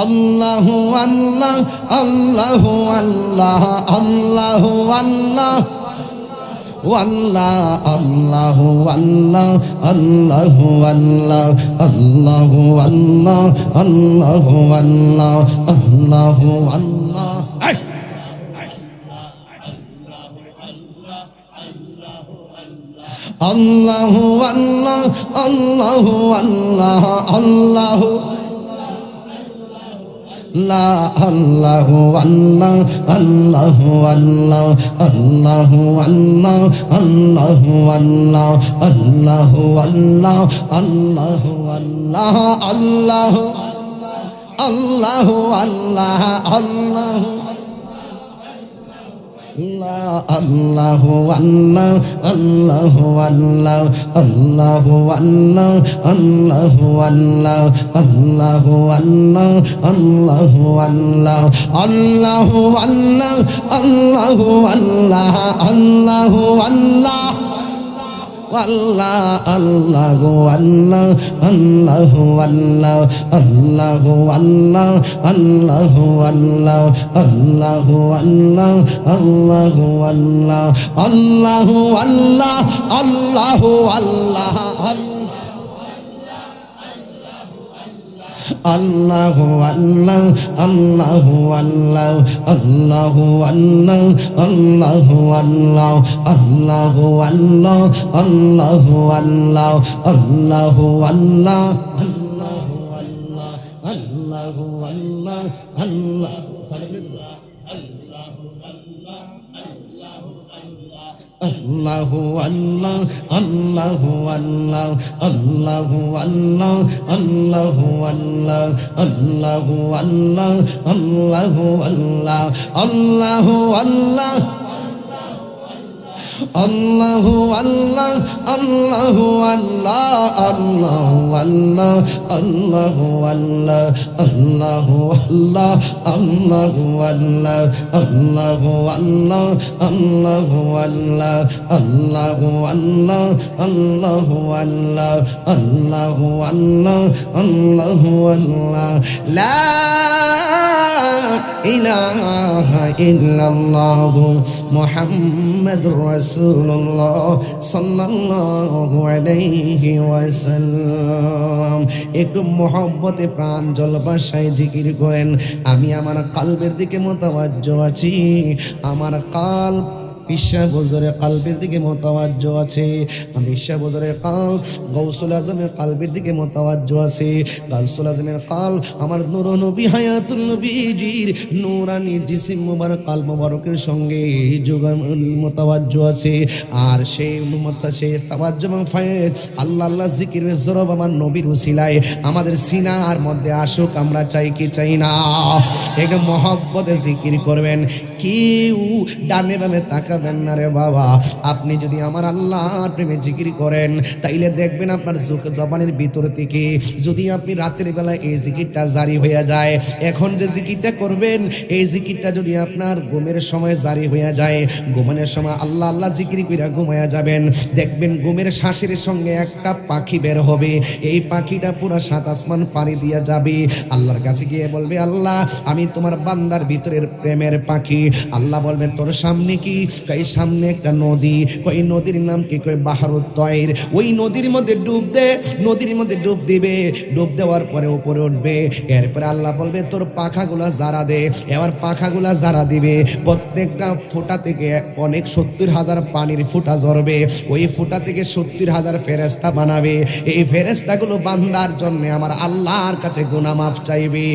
আল্লাহু আল্লাহ আল্লাহু আল্লাহ আল্লাহু আল্লাহ ওয়াল্লাহ আল্লাহু আল্লাহ আল্লাহু আল্লাহ আল্লাহু আল্লাহ আল্লাহু আল্লাহ আল্লাহু আল্লাহ। আল্লাহু আল্লাহ আল্লাহু আল্লাহ আল্লাহু লা আল্লাহু আল্লাহ আল্লাহু আল্লাহ আল্লাহু আল্লাহ আল্লাহু আল্লাহ আল্লাহু আল্লাহ আল্লাহু আল্লাহ আল্লাহু আল্লাহু আল্লাহ আল্লাহু আল্লাহু আল্লাহ আল্লাহু আল্লাহ আল্লাহু আল্লাহ আল্লাহু আল্লাহ আল্লাহু আল্লাহ আল্লাহু আল্লাহ আল্লাহু আল্লাহ আল্লাহু আল্লাহ আল্লাহু আল্লাহ আল্লাহ আল্লাহু আল্লাহ আল্লাহু আল্লাহ আল্লাহু আল্লাহ আল্লাহু আল্লাহ আল্লাহু আল্লাহ আল্লাহু আল্লাহ আল্লাহু আল্লাহ আল্লাহু আল্লাহ আল্লাহু আল্লাহ আল্লাহু আল্লাহ আল্লাহু আল্লাহ আল্লাহু আল্লাহ আল্লাহু আল্লাহ আল্লাহু আল্লাহ আল্লাহু আল্লাহ আল্লাহু আল্লাহ আল্লাহ আল্লাহু আল্লাহ আল্লাহু আল্লাহ আল্লাহু আল্লাহ আল্লাহু আল্লাহ আল্লাহু আল্লাহ আল্লাহু আল্লাহ আল্লাহু আল্লাহ আল্লাহু আল্লাহ আল্লাহু আল্লাহ আল্লাহু আল্লাহ আল্লাহু আল্লাহ আল্লাহু আল্লাহ আল্লাহু আল্লাহ আল্লাহু আল্লাহ আল্লাহু আল্লাহ আল্লাহু আল্লাহ আল্লাহু আল্লাহ আল্লাহু আল্লাহ আল্লাহু আল্লাহ লা ইলাহা ইল্লাল্লাহু মুহাম্মাদুর রাসূলুল্লাহ সাল্লাল্লাহু আলাইহি ওয়াসাল্লাম। একটু মহব্বতে প্রাণ জলবাসায় জিকির করেন। আমি আমার কালবের দিকে মোতাওয়াজ্জো আছি, আমার কালব পিসা হুজুরের কলবের দিকে মুতাওয়াজ্জো আছে, পিসা হুজুরের কলব গাউসুল আজমের কলবের দিকে মুতাওয়াজ্জো আছে। গাউসুল আজমের কলব আমার নূর নবী হায়াতুন নবীজির নূরানি জিসিম মুবারক কলব মুবারকের সঙ্গে যোগান মুতাওয়াজ্জো আছে। আর সেই তাওয়াজ্জো এবং ফয়েজ আল্লাহ আল্লাহ জিকিরের জরব আমার নবীর উসিলায় আমাদের সিনার মধ্যে আসুক, আমরা চাই কি চাই না? একটু মহব্বতে জিকির করবেন, কেউ ডানে বামে তাকাবেন না রে বাবা। আপনি যদি আমার আল্লাহর প্রেমে জিকির করেন তাইলে দেখবেন আপনার জবানের ভিতর থেকে যদি আপনি রাতের বেলা এই জিকিরটা জারি হয়ে যায়, এখন যে জিকিরটা করবেন এই জিকিরটা যদি আপনার ঘুমের সময় জারি হয়ে যায়, ঘুমানোর সময় আল্লাহ আল্লাহ জিকির কইরা ঘুমায়া যাবেন, দেখবেন ঘুমের শ্বাসের সঙ্গে একটা পাখি বের হবে, এই পাখিটা পুরো সাত আসমান পাড়ি দিয়া যাবে, আল্লাহর কাছে গিয়ে বলবে আল্লাহ আমি তোমার বান্দার ভিতরের প্রেমের পাখি। আল্লাহ বলবে তোর সামনে কি? কই সামনে একটা নদী। কই নদীর নাম কি? কই বাহারুত তয়র। ওই নদীর মধ্যে ডুব দে, নদীর মধ্যে ডুব দিবে, ডুব দেওয়ার পরে উপরে উঠবে, এরপরে আল্লাহ বলবে তোর পাখাগুলা জারা দে। এবার পাখাগুলা জারা দিবে, প্রত্যেকটা ফোঁটা থেকে অনেক 70,000 পানির ফোঁটা ঝরবে, ওই ফোঁটা থেকে 70,000 ফেরেশতা বানাবে, এই ফেরেশতাগুলো বান্দার জন্য আমার আল্লাহর কাছে গুনাহ মাফ চাইবে।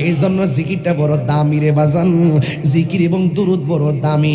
এই জন্য জিকিরটা বড় দামি রে বাজান, জিকির এবং দুরুদ বড় দামি।